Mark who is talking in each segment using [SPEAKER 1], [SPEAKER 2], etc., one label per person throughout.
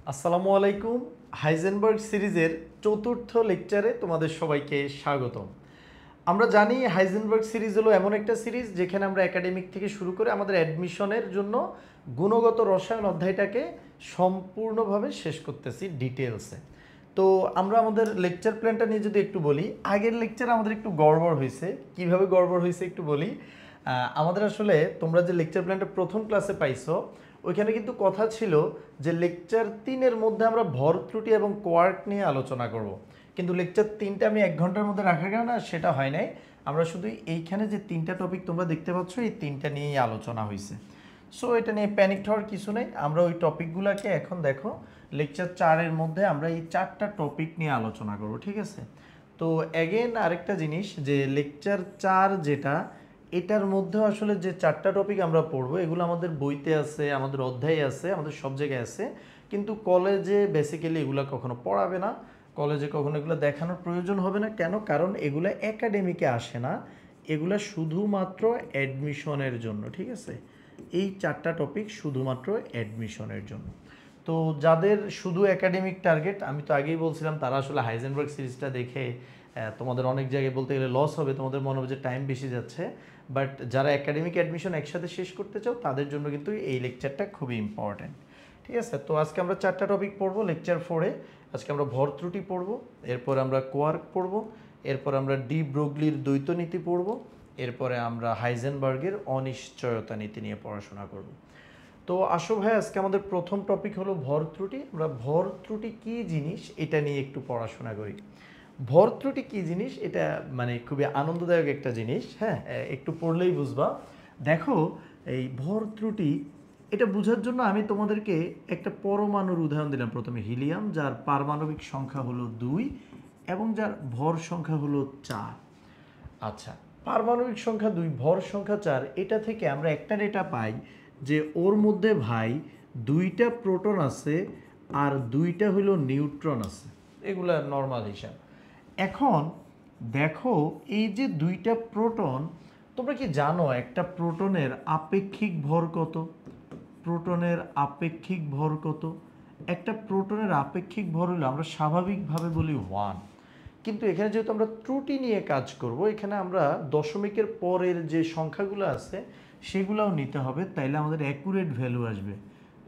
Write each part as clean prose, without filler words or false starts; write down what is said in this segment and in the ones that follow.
[SPEAKER 1] আসসালামু আলাইকুম। হাইজেনবার্গ সিরিজের চতুর্থ লেকচারে তোমাদের সবাইকে স্বাগতম। আমরা জানি হাইজেনবার্গ সিরিজ হলো এমন একটা সিরিজ যেখানে আমরা একাডেমিক থেকে শুরু করে আমাদের অ্যাডমিশনের জন্য গুণগত রসায়ন অধ্যায়টাকে সম্পূর্ণভাবে শেষ করতেছি ডিটেলসে। তো আমরা আমাদের লেকচার প্ল্যানটা নিয়ে যদি একটু বলি, আগের লেকচারে আমাদের একটু গড়বড় হয়েছে। কিভাবে গড়বড় হয়েছে একটু বলি। আমাদের আসলে তোমরা যে লেকচার প্ল্যানটা প্রথম ক্লাসে পাইছো, ওইখানে কিন্তু কথা ছিল যে লেকচার 3-এর মধ্যে আমরা ভর ত্রুটি এবং কোয়ার্ক নিয়ে আলোচনা করব। কিন্তু লেকচার 3টা আমি 1 ঘন্টার মধ্যে রাখার কারণে সেটা হয় নাই। আমরা শুধু এইখানে যে 3টা টপিক তোমরা দেখতে পাচ্ছ, এই 3টা নিয়েই আলোচনা হয়েছে। সো এটা নিয়ে প্যানিক হওয়ার কিছু নেই। আমরা ওই টপিকগুলোকে এখন দেখো লেকচার 4-এর মধ্যে আমরা এই 4টা টপিক নিয়ে আলোচনা করব, ঠিক আছে? তো অ্যাগেন আরেকটা জিনিস, যে লেকচার 4 যেটা, এটার মধ্যেও আসলে যে 4টা টপিক আমরা পড়বো এগুলো আমাদের বইতে আছে, আমাদের অধ্যায়ে আছে, আমাদের সব জায়গায় আছে। কিন্তু কলেজে বেসিক্যালি এগুলো কখনো পড়াবে না, কলেজে কখনো এগুলো দেখানোর প্রয়োজন হবে না। কেন? কারণ এগুলো একাডেমিকে আসে না, এগুলো শুধুমাত্র অ্যাডমিশনের জন্য, ঠিক আছে? এই 4টা টপিক শুধুমাত্র অ্যাডমিশনের জন্য। তো যাদের শুধু একাডেমিক টার্গেট, আমি তো আগেই বলছিলাম, তারা আসলে হাইজেনবার্গ সিরিজটা দেখে তোমাদের অনেক জায়গায় বলতে গেলে লস হবে, তোমাদের মনে হবে যে টাইম বেশি যাচ্ছে। বাট যারা একাডেমিক অ্যাডমিশন একসাথে শেষ করতে চাও তাদের জন্য কিন্তু এই লেকচারটা খুবই ইম্পর্ট্যান্ট, ঠিক আছে? তো আজকে আমরা 4টা টপিক পড়বো লেকচার 4-এ। আজকে আমরা ভর ত্রুটি পড়বো, এরপর আমরা কোয়ার্ক পড়বো, এরপর আমরা ডি ব্রোগলির দ্বৈত নীতি পড়বো, এরপরে আমরা হাইজেনবার্গের অনিশ্চয়তা নীতি নিয়ে পড়াশোনা করব। তো আসো ভাই, আজকে আমাদের প্রথম টপিক হলো ভর ত্রুটি। আমরা ভর ত্রুটি কী জিনিস এটা নিয়ে একটু পড়াশোনা করি। ভর ত্রুটি কী জিনিস এটা মানে খুবই আনন্দদায়ক একটা জিনিস, হ্যাঁ, একটু পড়লেই বুঝবা। দেখো, এই ভর ত্রুটি এটা বোঝার জন্য আমি তোমাদেরকে একটা পরমাণুর উদাহরণ দিলাম। প্রথমে হিলিয়াম, যার পারমাণবিক সংখ্যা হলো 2 এবং যার ভর সংখ্যা হলো 4। আচ্ছা, পারমাণবিক সংখ্যা 2, ভর সংখ্যা 4, এটা থেকে আমরা একটা ডেটা পাই যে ওর মধ্যে ভাই 2টা প্রোটন আছে আর 2টা হলো নিউট্রন আছে। এগুলা নর্মাল হিসাব। এখন দেখো, এই যে 2টা প্রোটন, তোমরা কি জানো একটা প্রোটনের আপেক্ষিক ভর কত? প্রোটনের আপেক্ষিক ভর কত? একটা প্রোটনের আপেক্ষিক ভর হলো, আমরা স্বাভাবিকভাবে বলি 1, কিন্তু এখানে যেহেতু আমরা ত্রুটি নিয়ে কাজ করব, এখানে আমরা দশমিকের পরের যে সংখ্যাগুলো আছে সেগুলোও নিতে হবে, তাইলে আমাদের অ্যাকুরেট ভ্যালু আসবে।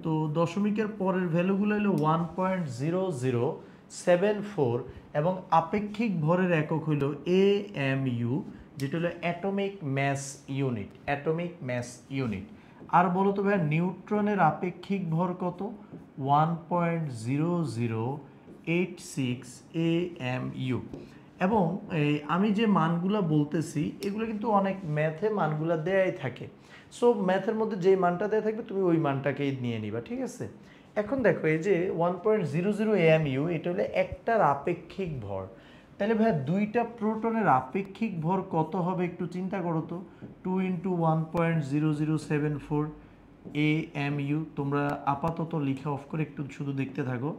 [SPEAKER 1] তো দশমিকের পরের ভ্যালুগুলো হলো 1.0074 এবং আপেক্ষিক ভরের একক হলো AMU, যেটা হলো atomic mass unit. Atomic mass unit. আর বলো তো ভাই, নিউট্রনের আপেক্ষিক ভর কত? 1.0086 AMU। এবং আমি যে মানগুলো বলতেছি এগুলো কিন্তু অনেক ম্যাথে মানগুলো দেয়াই থাকে। সো ম্যাথের মধ্যে যেই মানটা দেয়া থাকবে তুমি ওই মানটাকেই নিয়ে নিবা, ঠিক আছে? এখন দেখো, এই যে 1.00 AMU, এটা হলো একটার আপেক্ষিক ভর। তাহলে ভাই 2টা প্রোটনের আপেক্ষিক ভর কত হবে একটু চিন্তা করো তো। 2 × 1.0074 AMU। তোমরা আপাতত লিখা অফ করে একটু শুধু দেখতে থাকো।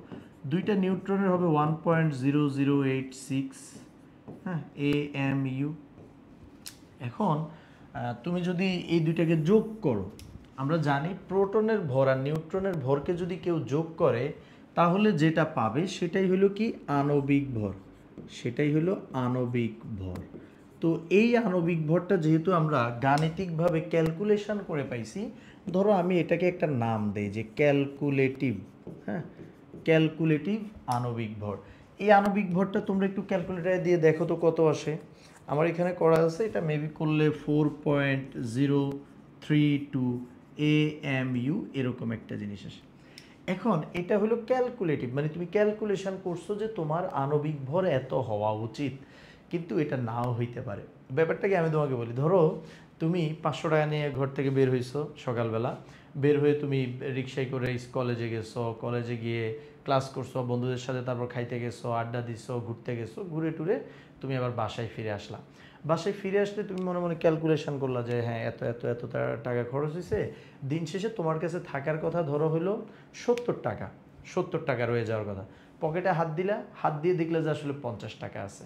[SPEAKER 1] 2টা নিউট্রনের হবে 1.0086, হ্যাঁ, AMU। এখন তুমি যদি এই দুইটাকে যোগ করো, আমরা জানি প্রোটনের ভর আর নিউট্রনের ভরকে যদি কেউ যোগ করে তাহলে যেটা পাবে সেটাই হলো কি? আণবিক ভর। সেটাই হলো আণবিক ভর। তো এই আণবিক ভরটা যেহেতু আমরা গাণিতিকভাবে ক্যালকুলেশন করে পাইছি, ধরো আমি এটাকে একটা নাম দেই যে ক্যালকুলেটিভ, হ্যাঁ, ক্যালকুলেটিভ আণবিক ভর। এই আণবিক ভরটা তোমরা একটু ক্যালকুলেটারে দিয়ে দেখো তো কত আসে। আমার এখানে করা আছে, এটা মেবি করলে 4.032 AMU এরকম একটা জিনিস আসে। এখন এটা হলো ক্যালকুলেটিভ, মানে তুমি ক্যালকুলেশন করছো যে তোমার আণবিক ভর এত হওয়া উচিত, কিন্তু এটা নাও হইতে পারে। ব্যাপারটাকে আমি তোমাকে বলি, ধরো তুমি 500 টাকা নিয়ে ঘর থেকে বের হইছো সকালবেলা, বের হয়ে তুমি রিক্সায় করে কলেজে গেছো, কলেজে গিয়ে ক্লাস করছো বন্ধুদের সাথে, তারপর খাইতে গেছো, আড্ডা দিছো, ঘুরতে গেছো, ঘুরে টুরে তুমি আবার বাসায় ফিরে আসলা। বাসায় ফিরে আসলে তুমি মনে মনে ক্যালকুলেশন করলা যে হ্যাঁ এত এত এত টাকা খরচ হয়েছে। দিন শেষে তোমার কাছে থাকার কথা ধরো হলো 70 টাকা। 70 টাকা রয়ে যাওয়ার কথা। পকেটে হাত দিলা, হাত দিয়ে দেখলে যে আসলে 50 টাকা আছে।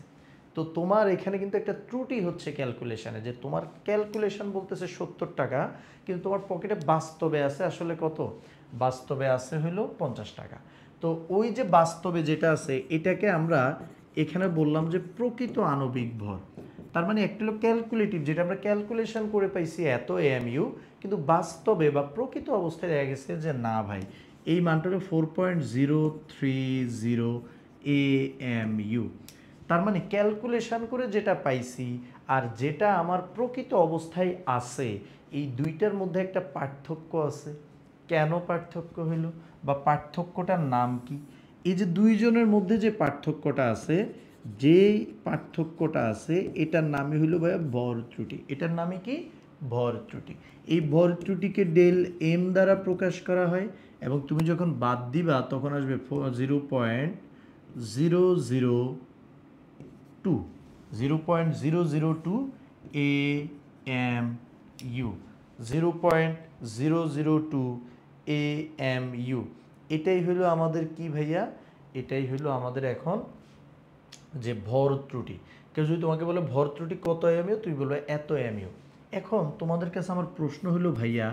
[SPEAKER 1] তো তোমার এখানে কিন্তু একটা ত্রুটি হচ্ছে ক্যালকুলেশনে, যে তোমার ক্যালকুলেশন বলতেছে 70 টাকা, কিন্তু তোমার পকেটে বাস্তবে আছে আসলে কত? বাস্তবে আছে হলো 50 টাকা। তো ওই যে বাস্তবে যেটা আছে এটাকে আমরা এখানে বললাম যে প্রকৃত আণবিক ভর। তার মানে একটা হলো ক্যালকুলেটিভ, যেটা আমরা ক্যালকুলেশন করে পাইছি এত এমইউ, কিন্তু বাস্তবে বা প্রকৃত অবস্থায় দেখা গেছে যে না ভাই, এই মানটা হলো 4.030 এএমইউ। তার মানে ক্যালকুলেশন করে যেটা পাইছি আর যেটা আমার প্রকৃত অবস্থায় আছে, এই দুইটার মধ্যে একটা পার্থক্য আছে। কেন পার্থক্য হইল বা পার্থক্যটার নাম কি? এই যে দুইজনের মধ্যে যে পার্থক্যটা আছে, যেই পার্থক্যটা আছে এটার নামই হইল ভাইয়া ভর ত্রুটি। এটার নামে কি? ভর ত্রুটি। এই ভর ত্রুটিকে ডেল এম দ্বারা প্রকাশ করা হয়, এবং তুমি যখন বাদ দিবা তখন আসবে 0.002 0.002 AMU 0.002 AMU। এটাই হলো আমাদের কি ভাইয়া? এটাই হলো আমাদের এখন যে ভর ত্রুটি। কেউ যদি তোমাকে বলে ভর ত্রুটি কত এমইউ, তুমি বলবে এত এমইউ। এখন তোমাদের কাছে আমার প্রশ্ন হলো ভাইয়া,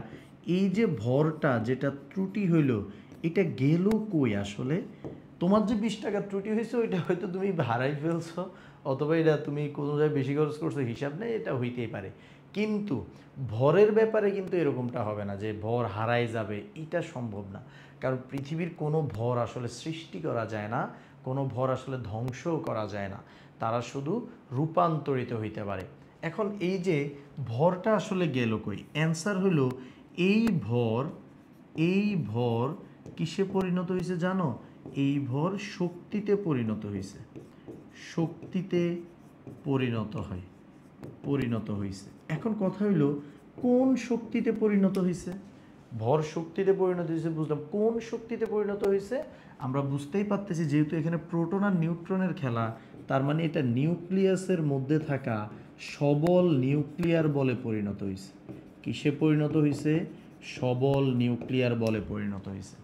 [SPEAKER 1] এই যে ভরটা যেটা ত্রুটি হইলো, এটা গেল কই আসলে? তোমার যে 20 টাকা ত্রুটি হয়েছে ওইটা হয়তো তুমি হারাই ফেলছো, অথবা এটা তুমি কোনো জায়গায় বেশি খরচ করছো, হিসাব নেই, এটা হইতেই পারে। কিন্তু ভরের ব্যাপারে কিন্তু এরকমটা হবে না যে ভর হারাই যাবে, এটা সম্ভব না। কারণ পৃথিবীর কোনো ভর আসলে সৃষ্টি করা যায় না, কোনো ভর আসলে ধ্বংসও করা যায় না, তারা শুধু রূপান্তরিত হইতে পারে। এখন এই যে ভরটা আসলে গেল কই? অ্যান্সার হলো এই ভর কিসে পরিণত হয়েছে জানো? এই ভর শক্তিতে পরিণত হয়েছে। শক্তিতে পরিণত হয়েছে। এখন কথা হইল কোন শক্তিতে পরিণত হয়েছে? ভর শক্তিতে পরিণত হয়েছে বুঝলাম, কোন শক্তিতে পরিণত হয়েছে আমরা বুঝতেই পারতেছি, যেহেতু এখানে প্রোটন আর নিউট্রনের খেলা, তার মানে এটা নিউক্লিয়াসের মধ্যে থাকা সবল নিউক্লিয়ার বলে পরিণত হয়েছে। কিসে পরিণত হয়েছে? সবল নিউক্লিয়ার বলে পরিণত হয়েছে।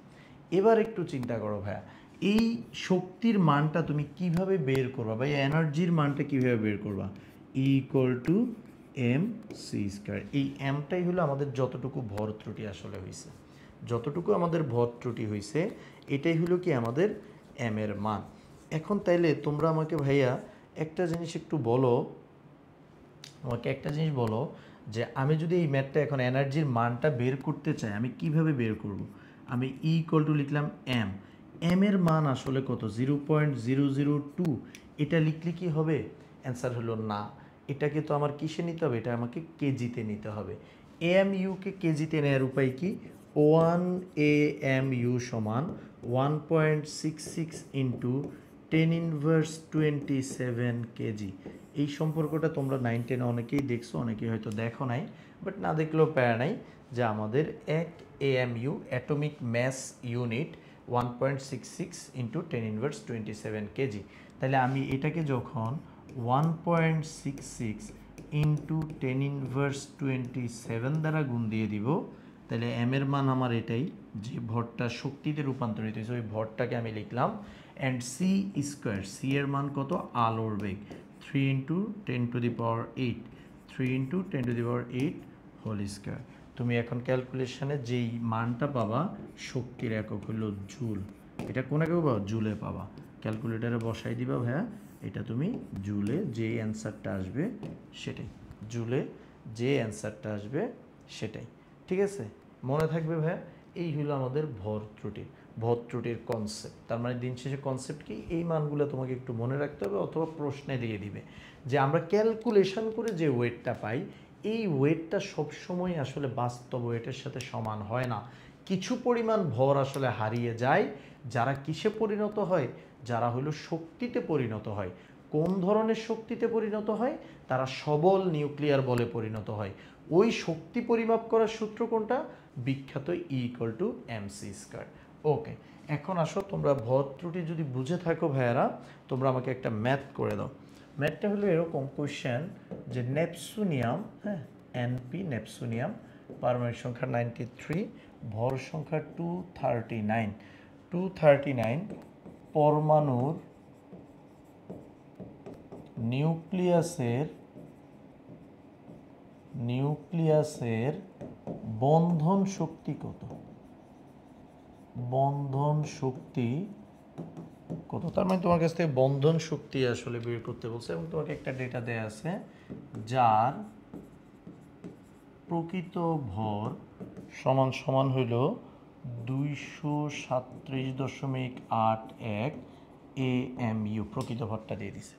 [SPEAKER 1] এবার একটু চিন্তা করো ভাইয়া, এই শক্তির মানটা তুমি কিভাবে বের করবা, বা এনার্জির মানটা কিভাবে বের করবা? Equal to M C square. এই এমটাই হলো আমাদের যতটুকু ভর ত্রুটি আসলে হয়েছে, যতটুকু আমাদের ভর ত্রুটি হয়েছে, এটাই হলো কি আমাদের এম এর মান। এখন তাইলে তোমরা আমাকে ভাইয়া একটা জিনিস একটু বলো, যে আমি যদি এই ম্যাথটা এখন এনার্জির মানটা বের করতে চাই, আমি কিভাবে বের করব? আমি ইকুয়াল টু লিখলাম এম। এম এর মান আসলে কত? 0.002। এটা লিখলে কি হবে? অ্যান্সার হলো না। এটাকে তো আমার কিসে নিতে হবে? এটা আমাকে কেজিতে নিতে হবে। এএমইউকে কেজিতে নেওয়ার উপায় কি? 1 AMU সমান 1.66 ইন্টু 10⁻27 কেজি। এই সম্পর্কটা তোমরা 9 10 অনেকেই দেখছো, অনেকেই হয়তো দেখো নাই, বাট না দেখলেও প্যারা নাই, যে আমাদের 1 AMU atomic mass unit 1.66 into 10⁻27 KG. তাহলে আমি এটাকে যখন 1.66 ইন্টু 10⁻27 দ্বারা গুণ দিয়ে দিব, তাহলে এম এর মান আমার এটাই, যে ভরটা শক্তিতে রূপান্তরিত হয়েছে ওই ভরটাকে আমি লিখলাম। অ্যান্ড সি স্কোয়ার, সি এর মান কত? আলোর বেগ 3 ইন্টু 10⁸, 3 ইন্টু 10⁸ হোল স্কোয়ার। তুমি এখন ক্যালকুলেশনে যেই মানটা পাবা, শক্তির একক হলো জুল। এটা কোন একক পাবা? জুলে পাবা। ক্যালকুলেটারে বসাই দিবা ভাইয়া, এটা তুমি জুলে যে অ্যান্সারটা আসবে সেটাই, জুলে যে অ্যান্সারটা আসবে সেটাই। ঠিক আছে, মনে থাকবে ভাইয়া। এই হলো আমাদের ভর ত্রুটির কনসেপ্ট। তার মানে দিন শেষে কনসেপ্ট কি? এই মানগুলো তোমাকে একটু মনে রাখতে হবে, অথবা প্রশ্নে দিয়ে দিবে যে আমরা ক্যালকুলেশন করে যে ওয়েটটা পাই, এই ওয়েটটা সবসময় আসলে বাস্তব ওয়েটের সাথে সমান হয় না। কিছু পরিমাণ ভর আসলে হারিয়ে যায়। যারা কিসে পরিণত হয়? যারা হলো শক্তিতে পরিণত হয়। কোন ধরনের শক্তিতে পরিণত হয়? তারা সবল নিউক্লিয়ার বলে পরিণত হয়। ওই শক্তি পরিমাপ করার সূত্র কোনটা? বিখ্যাত ইকুয়াল টু এমসি স্কয়ার। ওকে, এখন আসো তোমরা ভর ত্রুটি যদি বুঝে থাকো ভাইয়ারা, তোমরা আমাকে একটা ম্যাথ করে দাও। ম্যাথটা হলো এরকম কোয়েশ্চেন, যে নেপসুনিয়াম, হ্যাঁ এনপি নেপসুনিয়াম, পারমাণবিক সংখ্যা 93, ভর সংখ্যা 239 পরমাণুর নিউক্লিয়াসের বন্ধন শক্তি কত? বন্ধন শক্তি কত, তার মানে তোমার কাছ থেকে বন্ধন শক্তি আসলে বের করতে বলছে এবং তোমাকে একটা ডেটা দেয়া আছে যার প্রকৃত ভর সমান সমান হইল 237.81 AMU, প্রকৃত ভরটা দিয়ে দিছে।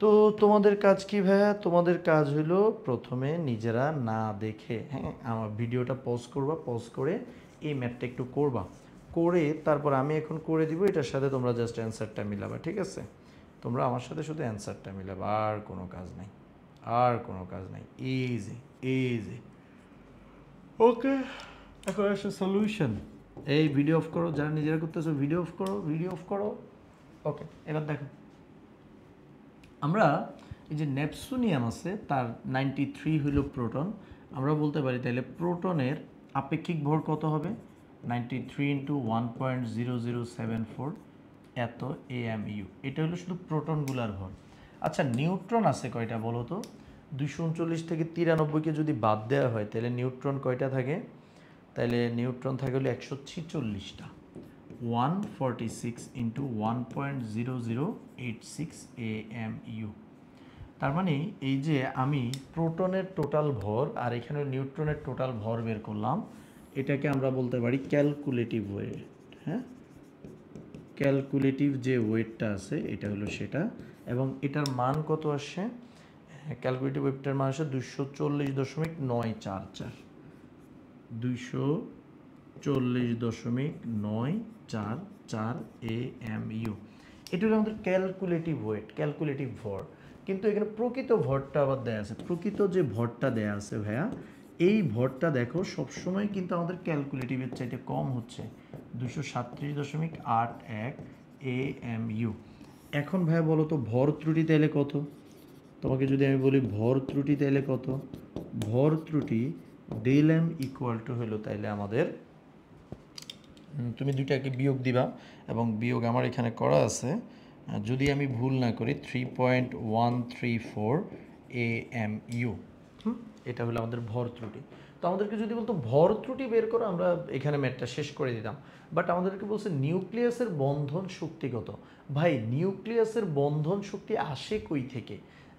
[SPEAKER 1] তো তোমাদের কাজ কি ভাইয়া? তোমাদের কাজ হলো প্রথমে নিজেরা না দেখে, হ্যাঁ, আমার ভিডিওটা পজ করবা, পজ করে এই ম্যাথটা একটু করবা, করে তারপর আমি এখন করে দিব, এটার সাথে তোমরা জাস্ট অ্যান্সারটা মিলাবা, ঠিক আছে? তোমরা আমার সাথে শুধু অ্যান্সারটা মিলাবা, আর কোনো কাজ নাই, আর কোনো কাজ নাই, ইজি ইজি। ওকে, এখন আসে সলিউশন। এই ভিডিও অফ করো, যারা নিজেরা করতেছো ভিডিও অফ করো, ভিডিও অফ করো। ওকে, এবার দেখো আমরা এই যে নেপসুনিয়াম আছে তার 93 হইল প্রোটন, আমরা বলতে পারি তাহলে প্রোটনের আপেক্ষিক ভর কত হবে? 93 ইন্টু 1.0074 এত AMU। এটা হলো শুধু প্রোটনগুলার ভর। আচ্ছা, নিউট্রন আছে কয়টা বলো তো? 239 থেকে 93কে যদি বাদ দেওয়া হয় তাহলে নিউট্রন কয়টা থাকে? তাহলে নিউট্রন থাকে হলো 146টা। 146 ইন্টু 1.0086 AMU। তার মানে এই যে আমি প্রোটনের টোটাল ভর আর এখানে নিউট্রনের টোটাল ভর বের করলাম, এটাকে আমরা বলতে পারি ক্যালকুলেটিভ ওয়েট। হ্যাঁ, ক্যালকুলেটিভ যে ওয়েটটা আছে এটা হলো সেটা, এবং এটার মান কত আসছে? ক্যালকুলেটিভ ওয়েটটার মান আসে 240.944, 240.944 AMU। এটা হলো আমাদের ক্যালকুলেটিভ ওয়েট, ক্যালকুলেটিভ ভর। কিন্তু এখানে প্রকৃত ভরটা আবার দেয়া আছে, প্রকৃত যে ভরটা দেয়া আছে ভাইয়া, এই ভরটা দেখো সবসময় কিন্তু আমাদের ক্যালকুলেটিভের চাইতে কম হচ্ছে, 237.81 AMU। এখন ভাইয়া বলো তো ভর ত্রুটি তাইলে কত? তোমাকে যদি আমি বলি ভর ত্রুটি তাইলে কত? ভর ত্রুটি ডেল এম ইকুয়াল টু হলো তাইলে আমাদের, তুমি দুইটাকে বিয়োগ দিবা এবং বিয়োগ আমার এখানে করা আছে, যদি আমি ভুল না করি 3.134 AMU। এটা হলো আমাদের ভর ত্রুটি। তো আমাদেরকে যদি বলতো ভর ত্রুটি বের করো, আমরা এখানে ম্যাথটা শেষ করে দিতাম। বাট আমাদেরকে বলছে নিউক্লিয়াসের বন্ধন শক্তি কত। ভাই, নিউক্লিয়াসের বন্ধন শক্তি আসে কই থেকে?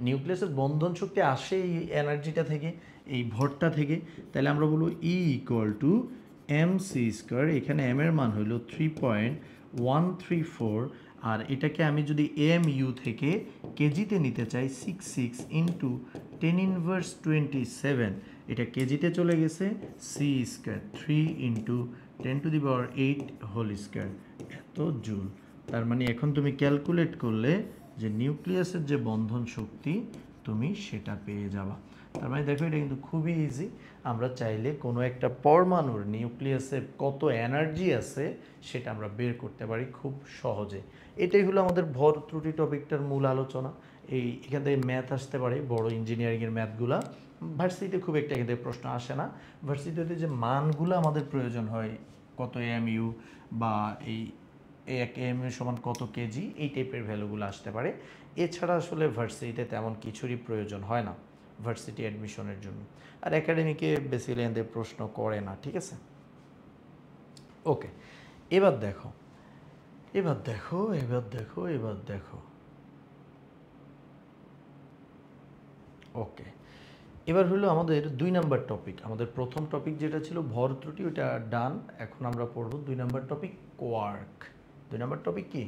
[SPEAKER 1] নিউক্লিয়াসের বন্ধন শক্তি আসে এই এনার্জিটা থেকে, এই ভরটা থেকে। তাহলে আমরা বলবো ই ইকুয়াল টু mc²। এখানে m এর মান হলো 3.134, আর এটাকে আমি যদি AMU থেকে কেজিতে নিতে চাই 66 ইন্টু 10⁻27, এটা কেজিতে চলে গেছে, c² 3 ইন্টু 10⁸ হোল স্কোয়ার, এত জুল। তার মানে এখন তুমি ক্যালকুলেট করলে যে নিউক্লিয়াসের যে বন্ধন শক্তি তুমি সেটা পেয়ে যাবা। তার মানে দেখো এটা কিন্তু খুবই ইজি। আমরা চাইলে কোনো একটা পরমাণুর নিউক্লিয়াসে কত এনার্জি আছে সেটা আমরা বের করতে পারি খুব সহজে। এটাই হলো আমাদের ভর ত্রুটি টপিকটার মূল আলোচনা। এখান থেকে ম্যাথ আসতে পারে, বড় ইঞ্জিনিয়ারিংয়ের ম্যাথগুলা। ভার্সিটিতে খুব একটা এখান থেকে প্রশ্ন আসে না। ভার্সিটিতে যে মানগুলো আমাদের প্রয়োজন হয়, কত AMU বা এই 1 AMU সমান কত কেজি, এই টাইপের ভ্যালুগুলো আসতে পারে। এছাড়া আসলে ভার্সিটিতে তেমন কিছুরই প্রয়োজন হয় না ভার্সিটি অ্যাডমিশনের জন্য। আর একাডেমিকে বেসিক্যালি এদের প্রশ্ন করে না, ঠিক আছে? ওকে, এবার দেখো, এবার দেখো, এবার দেখো, এবার দেখো। ওকে, এবার হলো আমাদের 2 নাম্বার টপিক। আমাদের প্রথম টপিক যেটা ছিল ভর ত্রুটি, ওটা ডান। এখন আমরা পড়বো 2 number topic, quark. 2 number topic কি?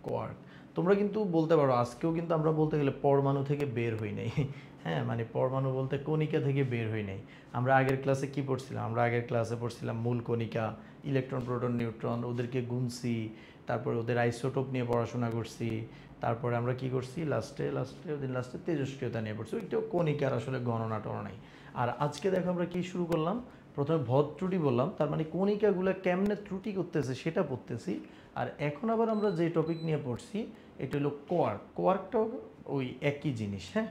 [SPEAKER 1] কোয়ার্ক। তোমরা কিন্তু বলতে পারো আজকেও কিন্তু আমরা বলতে গেলে পরমাণু থেকে বের হই নাই। হ্যাঁ, মানে পরমাণু বলতে কণিকা থেকে বের হই নাই। আমরা আগের ক্লাসে কি পড়ছিলাম? আমরা আগের ক্লাসে পড়ছিলাম মূল কণিকা, ইলেকট্রন, প্রোটন, নিউট্রন, ওদেরকে গুনছি, তারপরে ওদের আইসোটোপ নিয়ে পড়াশোনা করছি, তারপরে আমরা কি করছি লাস্টে তেজস্ক্রিয়তা নিয়ে পড়ছি। ওইটাও কণিকার আসলে গণনা টনা নাই। আর আজকে দেখো আমরা কি শুরু করলাম, প্রথমে ভর ত্রুটি বললাম, তার মানে কণিকাগুলো কেমনে ত্রুটি করতেছে সেটা পড়তেছি। আর এখন আবার আমরা যে টপিক নিয়ে পড়ছি এটা হলো কোয়ার্ক। কোয়ার্কটাও ওই একই জিনিস, হ্যাঁ,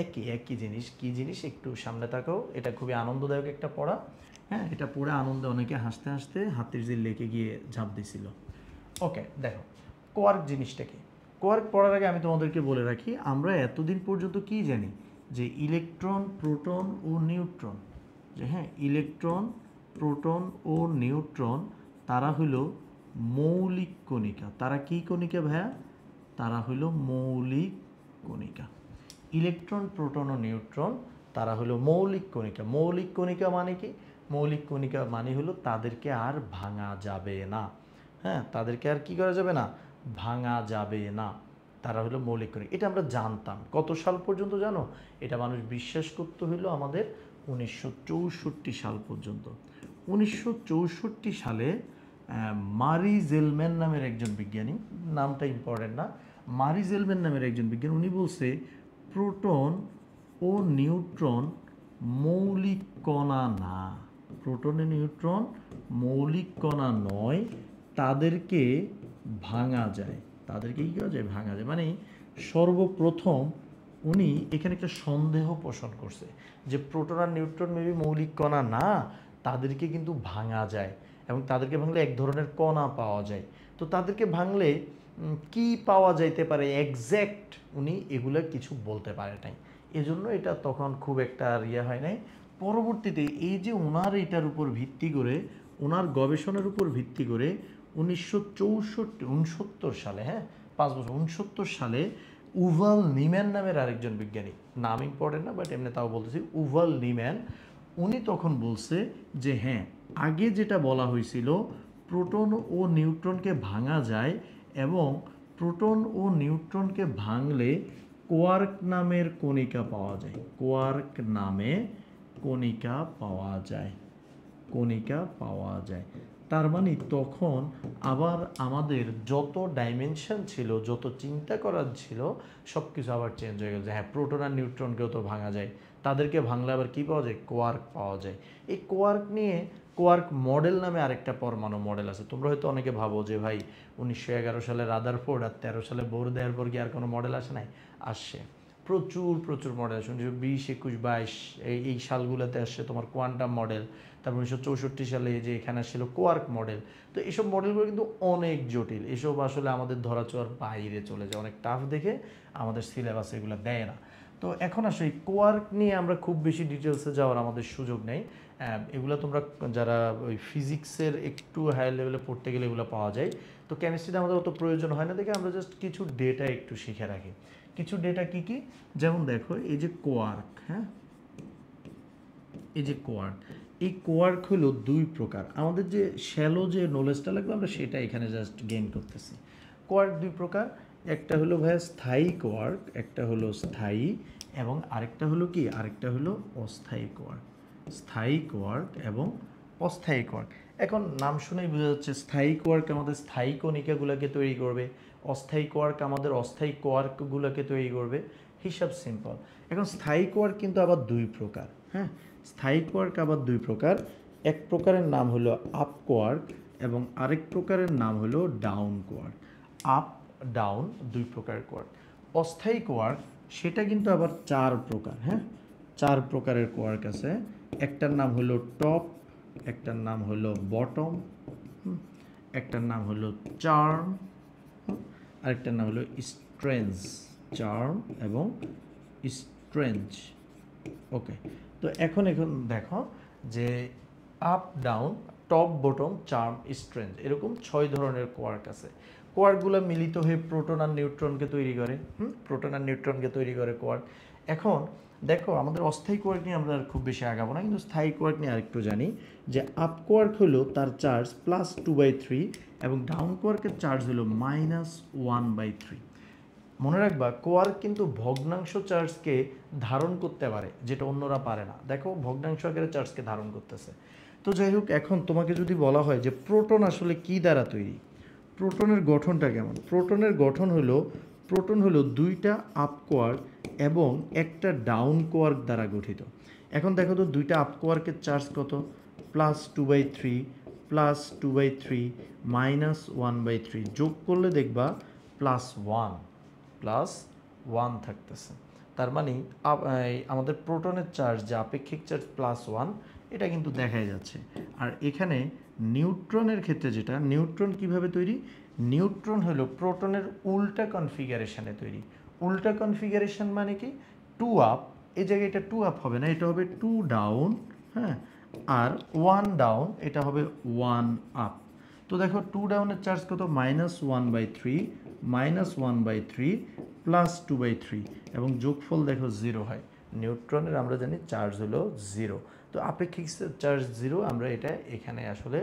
[SPEAKER 1] একই জিনিস। কি জিনিস একটু সামনে তাকাও। এটা খুবই আনন্দদায়ক একটা পড়া। হ্যাঁ, এটা পড়ে আনন্দে অনেকে হাসতে হাসতে হাতের যে লেকে গিয়ে ঝাঁপ দিছিল। ওকে, দেখো কোয়ার্ক জিনিসটা কি। কোয়ার্ক পড়ার আগে আমি তোমাদেরকে বলে রাখি, আমরা এতদিন পর্যন্ত কি জানি যে ইলেকট্রন, প্রোটন ও নিউট্রন, যে হ্যাঁ ইলেকট্রন, প্রোটন ও নিউট্রন তারা হলো মৌলিক কণিকা। তারা কি কণিকা ভাইয়া? তারা হলো মৌলিক কণিকা। ইলেকট্রন, প্রোটন ও নিউট্রন তারা হলো মৌলিক কণিকা। মৌলিক কণিকা মানে কি? মৌলিক কণিকা মানে হলো তাদেরকে আর ভাঙা যাবে না। হ্যাঁ, তাদেরকে আর কি করা যাবে না? ভাঙা যাবে না। তারা হলো মৌলিক কণিকা। এটা আমরা জানতাম। কত সাল পর্যন্ত জানো? এটা মানুষ বিশ্বাস করতে হইলো আমাদের 1964 সাল পর্যন্ত। 1964 সালে মারি জেলম্যান নামের একজন বিজ্ঞানী, নামটা ইম্পর্টেন্ট না, মারি জেলম্যান নামের একজন বিজ্ঞানী, উনি বলছে প্রোটন ও নিউট্রন মৌলিক কণা না। প্রোটন ও নিউট্রন মৌলিক কণা নয়, তাদেরকে ভাঙা যায়। তাদেরকে কী করা যায়? ভাঙা যায়। মানে সর্বপ্রথম উনি এখানে একটা সন্দেহ পোষণ করছে যে প্রোটন আর নিউট্রন মেবি মৌলিক কণা না, তাদেরকে কিন্তু ভাঙা যায় এবং তাদেরকে ভাঙলে এক ধরনের কণা পাওয়া যায়। তো তাদেরকে ভাঙলে কি পাওয়া যাইতে পারে এক্স্যাক্ট উনি এগুলো কিছু বলতে পারে নাই। এজন্য এটা তখন খুব একটা আর ইয়ে হয় নাই। পরবর্তীতে এই যে ওনার এটার উপর ভিত্তি করে, ওনার গবেষণার উপর ভিত্তি করে 1969 সালে, হ্যাঁ 5 বছর, 69 সালে উভাল নিম্যান নামের আরেকজন বিজ্ঞানী, নাম ইম্পর্টেন্ট না বাট এমনি তাও বলতেছি, উভাল নিম্যান, উনি তখন বলছে যে হ্যাঁ, আগে যেটা বলা হয়েছিল প্রোটন ও নিউট্রনকে ভাঙা যায় এবং প্রোটন ও নিউট্রনকে ভাঙলে কোয়ার্ক নামের কণিকা পাওয়া যায়। কোয়ার্ক নামে কণিকা পাওয়া যায়। কণিকা পাওয়া যায়। তার মানে তখন আবার আমাদের যত ডাইমেনশন ছিল, যত চিন্তা করার ছিল, সব কিছু আবার চেঞ্জ হয়ে গেল যে হ্যাঁ, প্রোটন আর নিউট্রনকেও তো ভাঙা যায়। তাদেরকে ভাঙলে আবার কী পাওয়া যায়? কোয়ার্ক পাওয়া যায়। এই কোয়ার্ক নিয়ে কোয়ার্ক মডেল নামে আরেকটা পরমাণু মডেল আছে। তোমরা হয়তো অনেকে ভাবো যে ভাই 1911 সালে রাদারফোর্ড আর 13 সালে বোর দেওয়ার পর কি আর কোনো মডেল আসে নাই? আসছে, প্রচুর মডেল আসে। 1920, 21, 22 এই সালগুলোতে আসছে তোমার কোয়ান্টাম মডেল। তারপর 1964 সালে যে এখানে আসছিল কোয়ার্ক মডেল। তো এইসব মডেলগুলো কিন্তু অনেক জটিল, এসব আসলে আমাদের ধরাছোঁয়ার বাইরে চলে যায়, অনেক টাফ দেখে আমাদের সিলেবাস এগুলো দেয় না। তো এখন আসলে এই কোয়ার্ক নিয়ে আমরা খুব বেশি ডিটেলসে যাওয়ার আমাদের সুযোগ নেই। এগুলো তোমরা যারা ওই ফিজিক্সের একটু হায়ার লেভেলে পড়তে গেলে এগুলো পাওয়া যায়। তো কেমিস্ট্রিতে আমাদের অত প্রয়োজন হয় না দেখে আমরা জাস্ট কিছু ডেটা একটু শিখে রাখি। কিছু ডেটা কি কি? যেমন দেখো এই যে কোয়ার্ক, হ্যাঁ এই যে কোয়ার্ক, এই কোয়ার্ক হলো দুই প্রকার। আমাদের যে শ্যালো যে নলেজটা লাগবে আমরা সেটা এখানে জাস্ট গেইন করতেছি। কোয়ার্ক দুই প্রকার, একটা হলো ভাইয়া স্থায়ী কোয়ার্ক, একটা হলো স্থায়ী, এবং আরেকটা হলো কি? আরেকটা হলো অস্থায়ী কোয়ার্ক। স্থায়ী কোয়ার্ক এবং অস্থায়ী কোয়ার্ক। এখন নাম শুনেই বোঝা যাচ্ছে স্থায়ী কোয়ার্ক আমাদের স্থায়ী কণিকাগুলোকে তৈরি করবে, অস্থায়ী কোয়ার্ক আমাদের অস্থায়ী কোয়ার্কগুলোকে তৈরি করবে। হিসাব সিম্পল। এখন স্থায়ী কোয়ার্ক কিন্তু আবার দুই প্রকার, হ্যাঁ স্থায়ী কোয়ার্ক আবার দুই প্রকার। এক প্রকারের নাম হলো আপ কোয়ার্ক এবং আরেক প্রকারের নাম হলো ডাউন কোয়ার্ক। আপ ডাউন দুই প্রকার কোয়ার্ক। অস্থায়ী কোয়ার্ক সেটা কিন্তু আবার চার প্রকার, হ্যাঁ 4 প্রকারের কোয়ার্ক আছে। একটার নাম হলো টপ, একটার নাম হলো বটম, একটার নাম হলো চার্ম, আরেকটার নাম হলো স্ট্রেঞ্জ। চার্ম এবং স্ট্রেঞ্জ। ওকে, তো এখন দেখো যে up down, top bottom, charm, strange, এরকম 6 ধরনের কোয়ার্ক আছে। কোয়ার্কগুলো মিলিত হয়ে প্রোটন আর নিউট্রনকে তৈরি করে। প্রোটন আর নিউট্রনকে তৈরি করে কোয়ার্ক। এখন দেখো আমাদের অস্থায়ী কোয়ার্ক নিয়ে আমরা খুব বেশি আগাবো না, কিন্তু স্থায়ী কোয়ার্ক নিয়ে আরেকটু জানি যে আপ কোয়ার্ক হলো তার চার্জ +2/3 এবং ডাউন কোয়ার্কের চার্জ হলো -1/3। মনে রাখবা কোয়ার্ক কিন্তু ভগ্নাংশ চার্জকে ধারণ করতে পারে, যেটা অন্যরা পারে না। দেখো ভগ্নাংশ আকারে চার্জকে ধারণ করতেছে। তো যাই হোক, এখন তোমাকে যদি বলা হয় যে প্রোটন আসলে কি দ্বারা তৈরি, প্রোটনের গঠনটা কেমন? প্রোটন হলো 2টা আপ কোয়ার্ক এবং একটা ডাউন কোয়ার্ক দ্বারা গঠিত। এখন দেখো তো 2টা আপ কোয়ার্কের চার্জ কত? +2/3 +2/3 -1/3, যোগ করলে দেখবা +1 থাকতেছে। তার মানে আমাদের প্রোটনের চার্জ, যে আপেক্ষিক চার্জ +1, এটা কিন্তু দেখাই যাচ্ছে। আর এখানে নিউট্রনের ক্ষেত্রে যেটা, নিউট্রন কিভাবে তৈরি? নিউট্রন হলো প্রোটনের উল্টা কনফিগারেশনে তৈরি। উল্টা কনফিগারেশন মানে কি? 2 আপ, এই জায়গায় এটা 2 আপ হবে না, এটা হবে 2 ডাউন, হ্যাঁ আর 1 ডাউন, এটা হবে 1 আপ। তো দেখো 2 ডাউনের চার্জ কত -1/3 -1/3 +2/3 এবং যোগফল দেখো 0 হয়। নিউট্রনের আমরা জানি চার্জ হলো 0, তো আপেক্ষিক চার্জ 0 আমরা এটা এখানে আসলে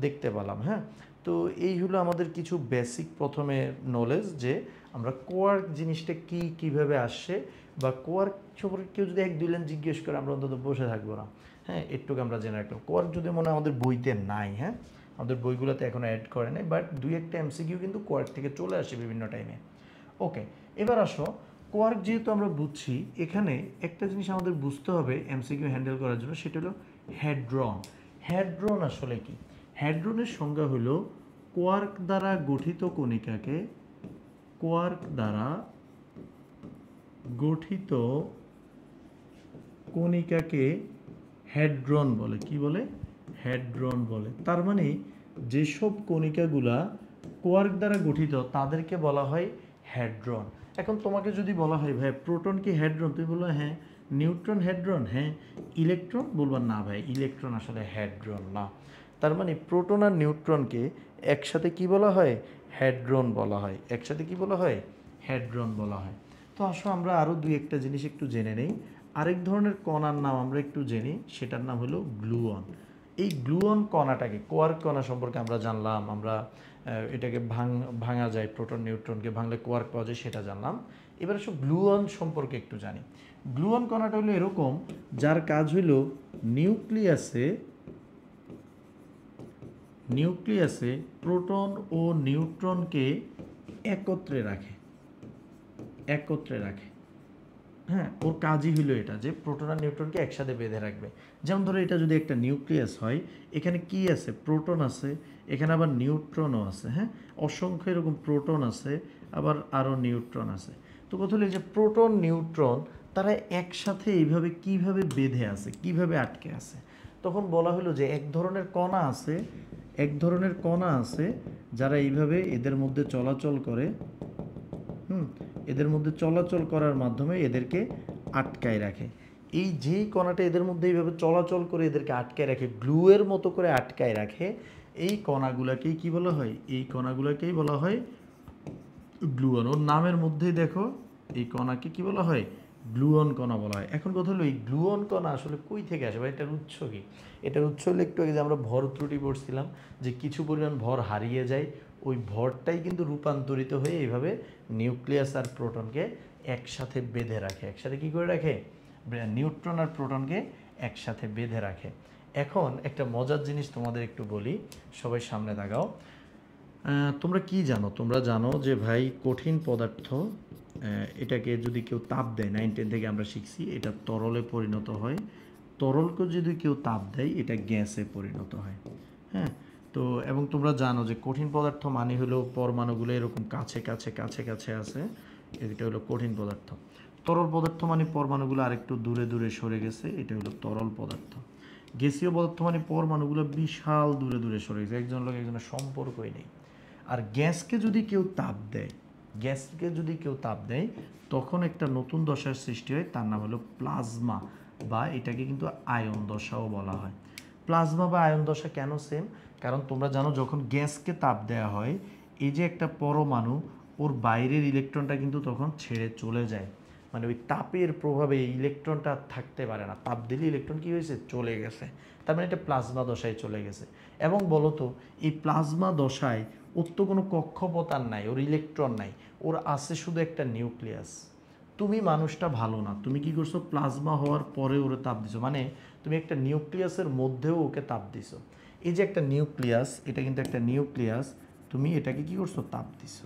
[SPEAKER 1] দেখতে পেলাম। হ্যাঁ, তো এই হলো আমাদের কিছু বেসিক প্রথমে নলেজ যে আমরা কোয়ার্ক জিনিসটা কি কিভাবে আসছে, বা কোয়ার্ক সম্পর্কে কেউ যদি 1-2 লাইন জিজ্ঞেস করে আমরা অন্তত বসে থাকবো না। হ্যাঁ, একটুকু আমরা জেনে রাখলাম। কোয়ার্ক যদি মনে হয় আমাদের বইতে নাই, হ্যাঁ আমাদের বইগুলোতে এখনো অ্যাড করে নাই, বাট 2-1টা এমসিকিউ কিন্তু কোয়ার্ক থেকে চলে আসে বিভিন্ন টাইমে। ওকে, এবার আসো কোয়ার্ক যেহেতু আমরা বুঝছি, এখানে একটা জিনিস আমাদের বুঝতে হবে এমসিকিউ হ্যান্ডেল করার জন্য, সেটা হলো হ্যাড্রন। হ্যাড্রন আসলে কি? হ্যাড্রনের সংজ্ঞা হলো কোয়ার্ক দ্বারা গঠিত কণিকাকে, কোয়ার্ক দ্বারা গঠিত কণিকাকে হ্যাড্রন বলে। কি বলে? হ্যাড্রন বলে। তার মানে যেসব কণিকাগুলা কোয়ার্ক দ্বারা গঠিত তাদেরকে বলা হয় হ্যাড্রন। এখন তোমাকে যদি বলা হয় ভাই প্রোটন কি হ্যাড্রন, তুমি বলবা হ্যাঁ। নিউট্রন হ্যাড্রন, হ্যাঁ। ইলেকট্রন, বলবা না ভাই ইলেকট্রন আসলে হ্যাড্রন না। তার মানে প্রোটন আর নিউট্রনকে একসাথে কি বলা হয়? হ্যাড্রন বলা হয়। একসাথে কি বলা হয়? হ্যাড্রন বলা হয়। তো আসো আমরা আরও 2-1টা জিনিস একটু জেনে নেই। আরেক ধরনের কণার নাম আমরা একটু জেনি, সেটার নাম হলো গ্লুয়ন। এই গ্লুয়ন কণাটাকে, কোয়ার্ক কণা সম্পর্কে আমরা জানলাম, আমরা এটাকে ভাঙা যায়, প্রোটন নিউট্রনকে ভাঙলে কোয়ার্ক পাওয়া যায় সেটা জানলাম। এবার আসো গ্লুয়ন সম্পর্কে একটু জানি। গ্লুয়ন কণাটা হলো এরকম, যার কাজ হলো নিউক্লিয়াসে প্রোটন ও নিউট্রনকে একত্রে রাখে। হ্যাঁ, ওর কাজই হলো এটা যে প্রোটন আর নিউট্রনকে একসাথে বেঁধে রাখবে। যেমন ধরো এটা যদি একটা নিউক্লিয়াস হয়, এখানে কি আছে? প্রোটন আছে, এখানে আবার নিউট্রনও আছে। হ্যাঁ, অসংখ্য এরকম প্রোটন আছে, আবার আরও নিউট্রন আছে। তো কথা হলো যে প্রোটন নিউট্রন তারা একসাথে এইভাবে কিভাবে বেঁধে আছে, কিভাবে আটকে আছে? তখন বলা হলো যে এক ধরনের কণা আছে যারা এইভাবে এদের মধ্যে চলাচল করে। এদের মধ্যে চলাচল করার মাধ্যমে এদেরকে আটকায় রাখে। এই যেই কণাটা এদের মধ্যে এইভাবে চলাচল করে এদেরকে আটকায় রাখে, গ্লুয়ের মতো করে আটকায় রাখে, এই কণাগুলোকেই কি বলা হয়? এই কণাগুলোকেই বলা হয় গ্লুয়ন। ওর নামের মধ্যেই দেখো এই কণাকে কি বলা হয়? গ্লুয়ন কণা বলা হয়। এখন কথা হলো এই গ্লুয়ন কণা আসলে কই থেকে আসে বা এটার উৎস কি? এটার উৎস হলো একটু আগে যে আমরা ভর ত্রুটি পড়ছিলাম, যে কিছু পরিমাণ ভর হারিয়ে যায়, ওই ভরটাই কিন্তু রূপান্তরিত হয়ে এইভাবে নিউক্লিয়াস আর প্রোটনকে একসাথে বেঁধে রাখে। একসাথে কি করে রাখে? নিউট্রন আর প্রোটনকে একসাথে বেঁধে রাখে। এখন একটা মজার জিনিস তোমাদের একটু বলি, সবাই সামনে তাকাও। তোমরা কি জানো? তোমরা জানো যে ভাই কঠিন পদার্থ এটাকে যদি কেউ তাপ দেয়, 9-10 থেকে আমরা শিখছি, এটা তরলে পরিণত হয়। তরলকে যদি কেউ তাপ দেয় এটা গ্যাসে পরিণত হয়। হ্যাঁ, তো এবং তোমরা জানো যে কঠিন পদার্থ মানে হলো পরমাণুগুলো এরকম কাছে কাছে কাছে কাছে আছে, এটা হলো কঠিন পদার্থ। তরল পদার্থ মানে পরমাণুগুলো আরেকটু দূরে দূরে সরে গেছে, এটা হলো তরল পদার্থ। গ্যাসীয় পদার্থ মানে পরমাণুগুলো বিশাল দূরে দূরে সরে গেছে, একজন লোক একজনের সম্পর্কই নেই। আর গ্যাসকে যদি কেউ তাপ দেয় তখন একটা নতুন দশার সৃষ্টি হয়, তার নাম হলো প্লাজমা, বা এটাকে কিন্তু আয়ন দশাও বলা হয়। প্লাজমা বা আয়ন দশা কেন সেম? কারণ তোমরা জানো যখন গ্যাসকে তাপ দেওয়া হয়, এই যে একটা পরমাণু, ওর বাইরের ইলেকট্রনটা কিন্তু তখন ছেড়ে চলে যায়, মানে ওই তাপের প্রভাবে এই ইলেকট্রনটা থাকতে পারে না, তাপ দিলে ইলেকট্রন কী হয়েছে? চলে গেছে। তার মানে এটা প্লাজমা দশায় চলে গেছে। এবং বলো তো এই প্লাজমা দশায় ওর তো কোনো কক্ষপথ নাই, ওর ইলেকট্রন নাই, ওর আছে শুধু একটা নিউক্লিয়াস। তুমি মানুষটা ভালো না, তুমি কি করছো? প্লাজমা হওয়ার পরে ওরে তাপ দিছো, মানে তুমি একটা নিউক্লিয়াসের মধ্যেও ওকে তাপ দিছো। এই যে একটা নিউক্লিয়াস, এটা কিন্তু একটা নিউক্লিয়াস, তুমি এটাকে কি করছো? তাপ দিছো।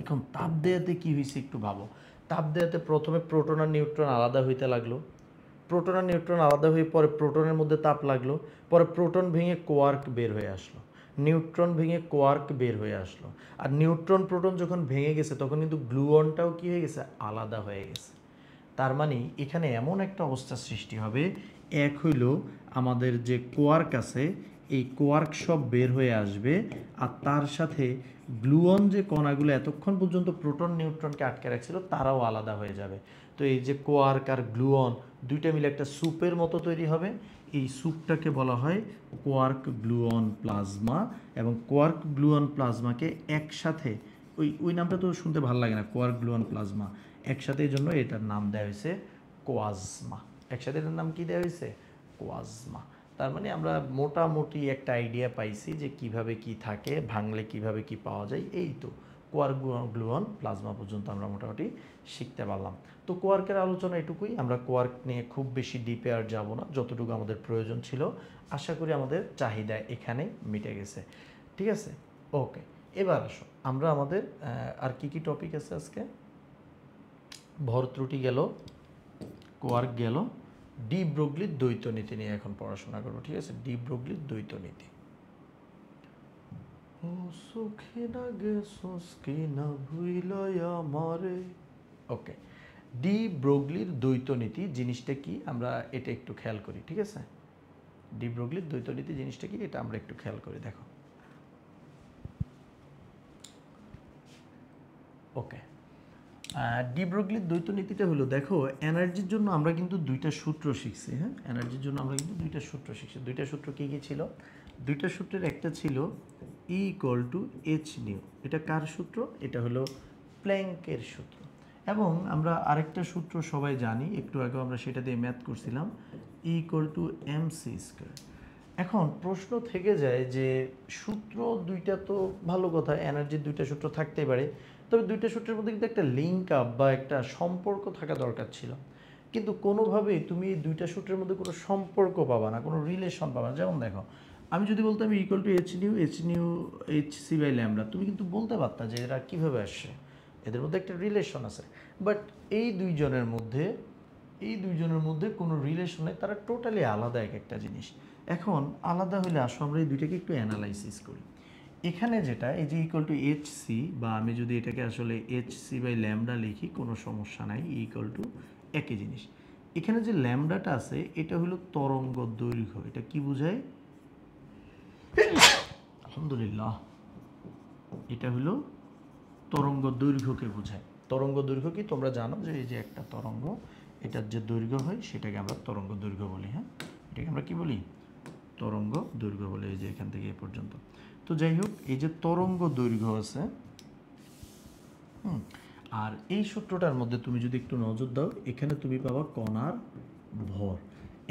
[SPEAKER 1] এখন তাপ দেওয়াতে কী হয়েছে একটু ভাবো। তাপ দেওয়াতে প্রথমে প্রোটন আর নিউট্রন আলাদা হইতে লাগলো, প্রোটন আর নিউট্রন আলাদা হয়ে পরে প্রোটনের মধ্যে তাপ লাগলো, পরে প্রোটন ভেঙে কোয়ার্ক বের হয়ে আসলো, নিউট্রন ভেঙে কোয়ার্ক বের হয়ে আসলো। আর নিউট্রন প্রোটন যখন ভেঙে গেছে তখন কিন্তু গ্লুয়নটাও কী হয়ে গেছে? আলাদা হয়ে গেছে। তার মানে এখানে এমন একটা অবস্থার সৃষ্টি হবে, এক হইল আমাদের যে কোয়ার্ক আছে এই কোয়ার্ক সব বের হয়ে আসবে, আর তার সাথে গ্লুয়ন যে কণাগুলো এতক্ষণ পর্যন্ত প্রোটন নিউট্রনকে আটকে রাখছিল তারাও আলাদা হয়ে যাবে। তো এই যে কোয়ার্ক আর গ্লুয়ন দুইটা মিলে একটা স্যুপের মতো তৈরি হবে। এই স্যুপটাকে বলা হয় কোয়ার্ক গ্লুয়ন প্লাজমা, এবং কোয়ার্ক গ্লুয়ন প্লাজমাকে একসাথে, ওই নামটা তো শুনতে ভালো লাগে না, কোয়ার্ক গ্লুয়ন প্লাজমা একসাথে, এই জন্য এটার নাম দেওয়া হয়েছে কোয়াজমা। একসাথে এটার নাম কি দেওয়া হয়েছে? কোয়াজমা। তার মানে আমরা মোটামুটি একটা আইডিয়া পাইছি যে কিভাবে কি থাকে, ভাঙলে কিভাবে কি পাওয়া যায়। এই তো কোয়ার্ক গ্লুয়ন প্লাজমা পর্যন্ত আমরা মোটামুটি শিখতে পারলাম। তো কোয়ার্কের আলোচনা এটুকুই, আমরা কোয়ার্ক নিয়ে খুব বেশি ডিপে আর যাব না, যতটুকু আমাদের প্রয়োজন ছিল আশা করি আমাদের চাহিদা এখানেই মিটে গেছে। ঠিক আছে, ওকে। এবার আসো আমরা আমাদের আর কি কি টপিক আছে আজকে। ভর ত্রুটি গেল, কোয়ার্ক গেল, ডি ব্রগলির দ্বৈত নীতি নিয়ে এখন পড়াশোনা করবো। ঠিক আছে, ডি ব্রগলির দ্বৈত নীতি। ও সুখে না গেছস কি না ভুইলাই আমারে। ওকে, ডি ব্রগলির দ্বৈত নীতি জিনিসটা কি আমরা এটা একটু খেয়াল করি। ঠিক আছে, ডি ব্রগলির দ্বৈত নীতি জিনিসটা কি এটা আমরা একটু খেয়াল করি। দেখো, ওকে, ডি ব্রগলির দ্বৈত নীতিটা হলো, দেখো এনার্জির জন্য আমরা কিন্তু দুইটা সূত্র শিখছি। হ্যাঁ, এনার্জির জন্য আমরা কিন্তু দুইটা সূত্র শিখছি। দুইটা সূত্র কী কী ছিল? দুইটা সূত্রের একটা ছিল ই ইকুয়াল টু এইচ নিউ। এটা কার সূত্র? এটা হলো প্ল্যাঙ্কের সূত্র। এবং আমরা আরেকটা সূত্র সবাই জানি, একটু আগে আমরা সেটা দিয়ে ম্যাথ করছিলাম, E equal to M C square. এখন প্রশ্ন থেকে যায় যে সূত্র দুইটা তো ভালো কথা, এনার্জির দুইটা সূত্র থাকতেই পারে, তবে দুইটা সূত্রের মধ্যে কিন্তু একটা লিঙ্ক আপ বা একটা সম্পর্ক থাকা দরকার ছিল। কিন্তু কোনোভাবেই তুমি এই দুইটা সূত্রের মধ্যে কোনো সম্পর্ক পাবা না, কোনো রিলেশন পাবা না। যেমন দেখো, আমি যদি বলতাম equal to H nu H C by lambda, তুমি কিন্তু বলতে পারতা যে এরা কীভাবে আসছে, এদের মধ্যে একটা রিলেশন আছে। বাট এই দুইজনের মধ্যে কোনো রিলেশন নেই, তারা টোটালি আলাদা এক একটা জিনিস। এখন আলাদা হলে আসো আমরা এই দুইটাকে একটু অ্যানালাইসিস করি। এখানে যেটা এই যে ইকুয়াল টু এইচ সি, বা আমি যদি এটাকে আসলে এইচ সি বাই ল্যামডা লিখি কোনো সমস্যা নাই, ইকুয়াল টু একই জিনিস। এখানে যে ল্যামডাটা আছে এটা হলো তরঙ্গ দৈর্ঘ্য। এটা কি বোঝায়? আলহামদুলিল্লাহ, এটা হলো তরঙ্গ দৈর্ঘ্যকে বোঝায়। তরঙ্গ দৈর্ঘ্য কি তোমরা জানো যে এই যে একটা তরঙ্গ, এটার যে দৈর্ঘ্য হয় সেটাকে আমরা তরঙ্গ দৈর্ঘ্য বলি। হ্যাঁ, এটাকে আমরা কি বলি? তরঙ্গ দৈর্ঘ্য বলে। এই যে এখান থেকে এ পর্যন্ত। তো যাই হোক, এই যে তরঙ্গ দৈর্ঘ্য আছে, আর এই সূত্রটার মধ্যে তুমি যদি একটু নজর দাও, এখানে তুমি পাবা কণার ভর।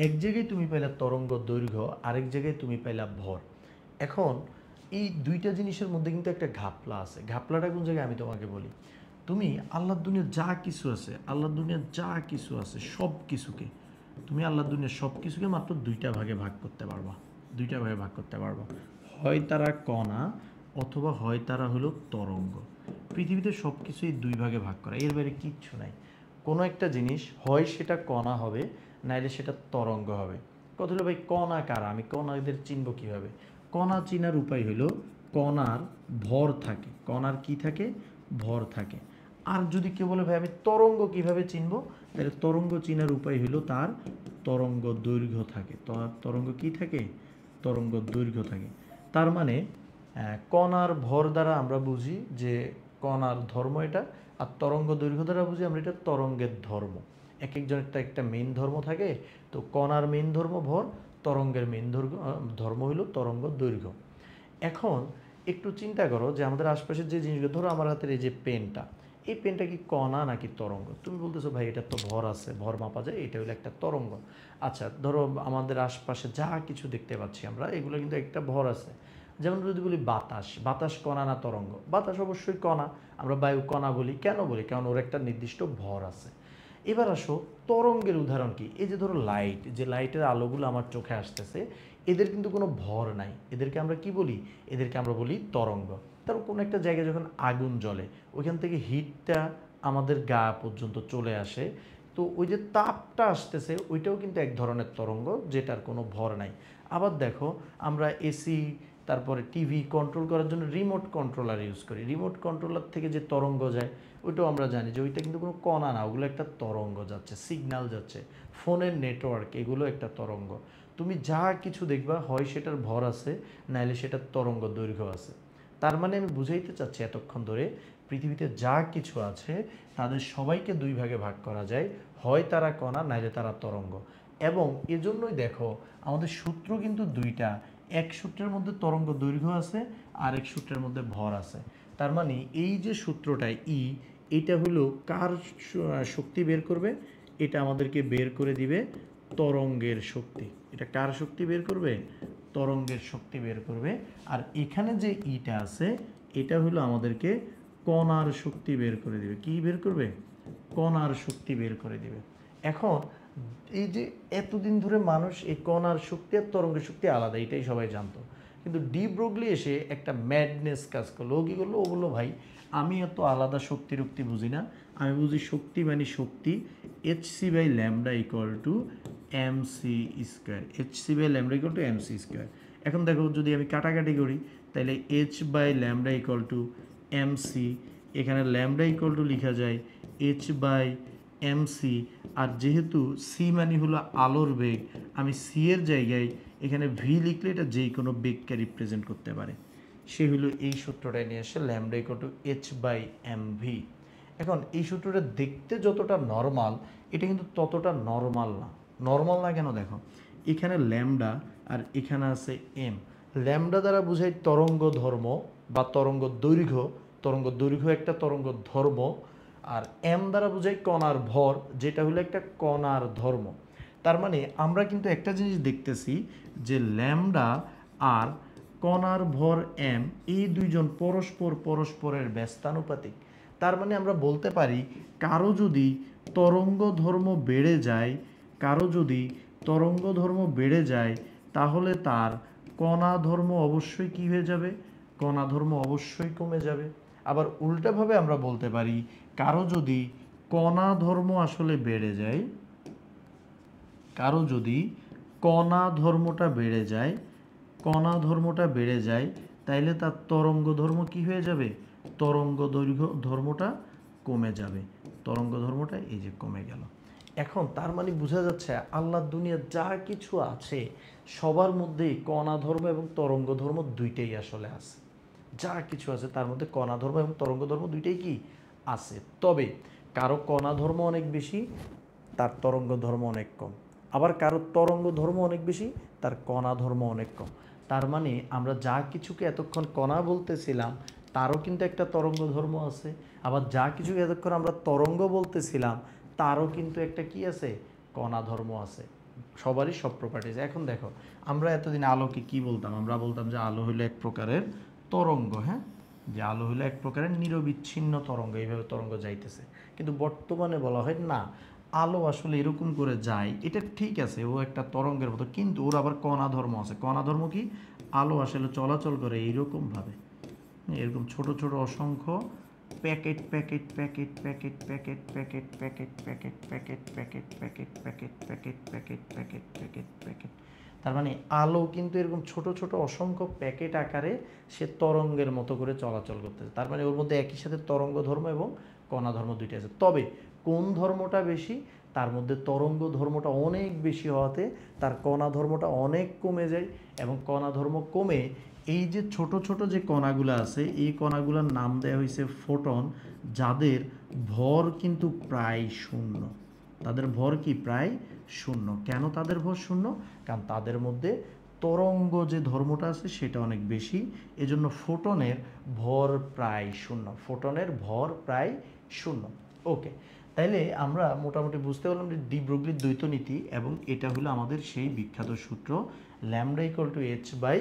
[SPEAKER 1] এক জায়গায় তুমি পাইলা তরঙ্গ দৈর্ঘ্য, আরেক জায়গায় তুমি পাইলা ভর। এখন এই দুইটা জিনিসের মধ্যে কিন্তু একটা ঘাপলা আছে। ঘাপলাটা কোন জায়গায় আমি তোমাকে বলি। তুমি আল্লাহর দুনিয়ার যা কিছু আছে, সব কিছুকে তুমি আল্লাহর দুনিয়ার সব কিছুকে মাত্র দুইটা ভাগে ভাগ করতে পারবা। হয় তারা কণা, অথবা হয় তারা হলো তরঙ্গ। পৃথিবীতে সব কিছুই দুই ভাগে ভাগ করা, এর বাইরে কিচ্ছু নাই। কোনো একটা জিনিস হয় সেটা কণা হবে, নাইলে সেটা তরঙ্গ হবে। কথা হলো ভাই কণা কারা, আমি কণাদের চিনব কীভাবে? কণা চিনার উপায় হলো কণার ভর থাকে। কণার কি থাকে? ভর থাকে। আর যদি কেউ বলে ভাই আমি তরঙ্গ কিভাবে চিনব, তাহলে তরঙ্গ চিনার উপায় হলো তার তরঙ্গ দৈর্ঘ্য থাকে। তরঙ্গ কি থাকে? তরঙ্গ দৈর্ঘ্য থাকে। তার মানে কণার ভর দ্বারা আমরা বুঝি যে কণার ধর্ম এটা, আর তরঙ্গ দৈর্ঘ্য দ্বারা বুঝি আমরা এটা তরঙ্গের ধর্ম। এক একজনের একটা মেইন ধর্ম থাকে। তো কণার মেইন ধর্ম ভর, তরঙ্গের মেইন ধর্ম হলো তরঙ্গ দৈর্ঘ্য। এখন একটু চিন্তা করো যে আমাদের আশপাশের যে জিনিসগুলো, ধরো আমার হাতের এই যে পেনটা, এই পেনটা কি কণা নাকি তরঙ্গ? তুমি বলতেছো ভাই এটা তো ভর আছে, ভর মাপা যায়, এটা হলো একটা তরঙ্গ। আচ্ছা, ধরো আমাদের আশপাশে যা কিছু দেখতে পাচ্ছি আমরা, এগুলো কিন্তু একটা ভর আছে। যেমন যদি বলি বাতাস কণা না তরঙ্গ? বাতাস অবশ্যই কণা, আমরা বায়ু কণা বলি। কেন বলি? কারণ ওর একটা নির্দিষ্ট ভর আছে। এবার আসো তরঙ্গের উদাহরণ কি? এই যে ধরো লাইট, যে লাইটের আলোগুলো আমার চোখে আসতেছে, এদের কিন্তু কোনো ভর নাই। এদেরকে আমরা কি বলি? এদেরকে আমরা বলি তরঙ্গ। তারপর কোনো একটা জায়গায় যখন আগুন জ্বলে, ওইখান থেকে হিটটা আমাদের গা পর্যন্ত চলে আসে, তো ওই যে তাপটা আসতেছে ওইটাও কিন্তু এক ধরনের তরঙ্গ, যেটার কোনো ভর নাই। আবার দেখো, আমরা এসি, তারপরে টিভি কন্ট্রোল করার জন্য রিমোট কন্ট্রোলার ইউজ করি। রিমোট কন্ট্রোলার থেকে যে তরঙ্গ যায়, ওইটাও আমরা জানি যে ওইটা কিন্তু কোনো কণা না, ওগুলো একটা তরঙ্গ যাচ্ছে, সিগন্যাল যাচ্ছে। ফোনের নেটওয়ার্ক, এগুলো একটা তরঙ্গ। তুমি যা কিছু দেখবা, হয় সেটার ভর আছে, নাইলে সেটার তরঙ্গ দৈর্ঘ্য আছে। তার মানে আমি বুঝাইতে চাচ্ছি এতক্ষণ ধরে, পৃথিবীতে যা কিছু আছে তাদের সবাইকে দুই ভাগে ভাগ করা যায়, হয় তারা কণা, নাইলে তারা তরঙ্গ। এবং এজন্যই দেখো আমাদের সূত্র কিন্তু দুইটা, এক সূত্রের মধ্যে তরঙ্গ দৈর্ঘ্য আছে আর এক সূত্রের মধ্যে ভর আছে। তার মানে এই যে সূত্রটা ই, এটা হলো কার শক্তি বের করবে? এটা আমাদেরকে বের করে দিবে তরঙ্গের শক্তি। এটা কার শক্তি বের করবে? তরঙ্গের শক্তি বের করবে। আর এখানে যে ইটা আছে এটা হলো আমাদেরকে কণার শক্তি বের করে দিবে। কি বের করবে? কণার শক্তি বের করে দিবে। এখন এই যে এতদিন ধরে মানুষ এই কণার শক্তি আর তরঙ্গের শক্তি আলাদা, এটাই সবাই জানতো, কিন্তু ডি ব্রগলি এসে একটা ম্যাডনেস কাজ করলো। ও কী করলো? ও বললো ভাই আমি এত আলাদা শক্তি রক্তি বুঝি না, আমি বুঝি শক্তি মানে শক্তি, h C by lambda equal to M C square, h C by lambda equal to M C square. এখন দেখো যদি আমি কাটাকাটি করি তাহলে h by lambda equal to M c, এখানে ল্যামডা ইকুয়াল টু লেখা যায় এইচ বাই এম সি, আর যেহেতু সি মানে হলো আলোর বেগ, আমি সি এর জায়গায় এখানে ভি লিখলে এটা যে কোনো বেগকে রিপ্রেজেন্ট করতে পারে। সে হলো এই সূত্রটা নিয়ে আসে lambda equal to H by M V. এখন এই সূত্রটা দেখতে যতটা নর্মাল, এটা কিন্তু ততটা নর্মাল না। নর্মাল না কেন? দেখো এখানে ল্যামডা আর এখানে আছে এম। ল্যামডা দ্বারা বোঝায় তরঙ্গ ধর্ম বা তরঙ্গ দৈর্ঘ্য, তরঙ্গ দৈর্ঘ্য একটা তরঙ্গ ধর্ম, আর এম দ্বারা বোঝায় কণার ভর, যেটা হলো একটা কণার ধর্ম। তার মানে আমরা কিন্তু একটা জিনিস দেখতেছি যে ল্যামডা আর কণার ভর এম, এই দুইজন পরস্পরের ব্যস্তানুপাতিক। তার মানে আমরা বলতে পারি কারো যদি তরঙ্গ ধর্ম বেড়ে যায়, কারো যদি তরঙ্গ ধর্ম বেড়ে যায় তাহলে তার কণা ধর্ম অবশ্যই কী হয়ে যাবে? কণা ধর্ম অবশ্যই কমে যাবে। আবার উল্টাভাবে আমরা বলতে পারি কারো যদি কণা ধর্ম আসলে বেড়ে যায়, কারো যদি কণা ধর্মটা বেড়ে যায়, কণা ধর্মটা বেড়ে যায়, তাইলে তার তরঙ্গ ধর্ম কি হয়ে যাবে? তরঙ্গ দৈর্ঘ্য ধর্মটা কমে যাবে। তরঙ্গ ধর্মটা এই যে কমে গেল। এখন তার মানে বোঝা যাচ্ছে আল্লাহর দুনিয়ার যা কিছু আছে সবার মধ্যেই কণা ধর্ম এবং তরঙ্গ ধর্ম দুইটাই আসলে আছে। যা কিছু আছে তার মধ্যে কণা ধর্ম এবং তরঙ্গ ধর্ম দুইটাই কি আছে। তবে কারো কণা ধর্ম অনেক বেশি, তার তরঙ্গ ধর্ম অনেক কম। আবার কারো তরঙ্গ ধর্ম অনেক বেশি, তার কণা ধর্ম অনেক কম। তার মানে আমরা যা কিছুকে এতক্ষণ কণা বলতেছিলাম তারও কিন্তু একটা তরঙ্গ ধর্ম আছে। আবার যা কিছুকে এতক্ষণ আমরা তরঙ্গ বলতেছিলাম তারও কিন্তু একটা কি আছে? কণা ধর্ম আছে। সবারই সব প্রপার্টিজ। এখন দেখো আমরা এতদিন আলোকে কি বলতাম? আমরা বলতাম যে আলো হলো এক প্রকারের তরঙ্গ। হ্যাঁ, যে আলো হলো এক প্রকারের নিরবিচ্ছিন্ন তরঙ্গ, এইভাবে তরঙ্গ যাইতেছে। কিন্তু বর্তমানে বলা হয় না, আলো আসলে এরকম করে যায়, এটা ঠিক আছে, ও একটা তরঙ্গের মতো, কিন্তু ওর আবার কণা ধর্ম আছে। কণা ধর্ম কি? আলো আসলে চলাচল করে এইরকমভাবে, এরকম ছোট ছোট অসংখ্য packet packet packet packet packet packet packet packet packet packet packet packet packet packet packet packet packet. তার মানে আলো কিন্তু এরকম ছোট ছোট অসংখ্য প্যাকেট আকারে সে তরঙ্গের মতো করে চলাচল করতেছে। তার মানে ওর মধ্যে একই সাথে তরঙ্গ ধর্ম এবং কণা ধর্ম দুইটা আছে। তবে কোন ধর্মটা বেশি? তার মধ্যে তরঙ্গ ধর্মটা অনেক বেশি হওয়াতে তার কণা ধর্মটা অনেক কমে যায়, এবং কণা ধর্ম কমে এই যে ছোট ছোট যে কণাগুলো আছে এই কণাগুলোর নাম দেওয়া হয়েছে ফোটন, যাদের ভর কিন্তু প্রায় শূন্য। তাদের ভর কি? প্রায় শূন্য। কেন তাদের ভর শূন্য? কারণ তাদের মধ্যে তরঙ্গ যে ধর্মটা আছে সেটা অনেক বেশি, এজন্য ফোটনের ভর প্রায় শূন্য। ফোটনের ভর প্রায় শূন্য। ওকে, তাইলে আমরা মোটামুটি বুঝতে পারলাম যে ডি ব্রগলির দ্বৈত নীতি, এবং এটা হলো আমাদের সেই বিখ্যাত সূত্র lambda equal to H by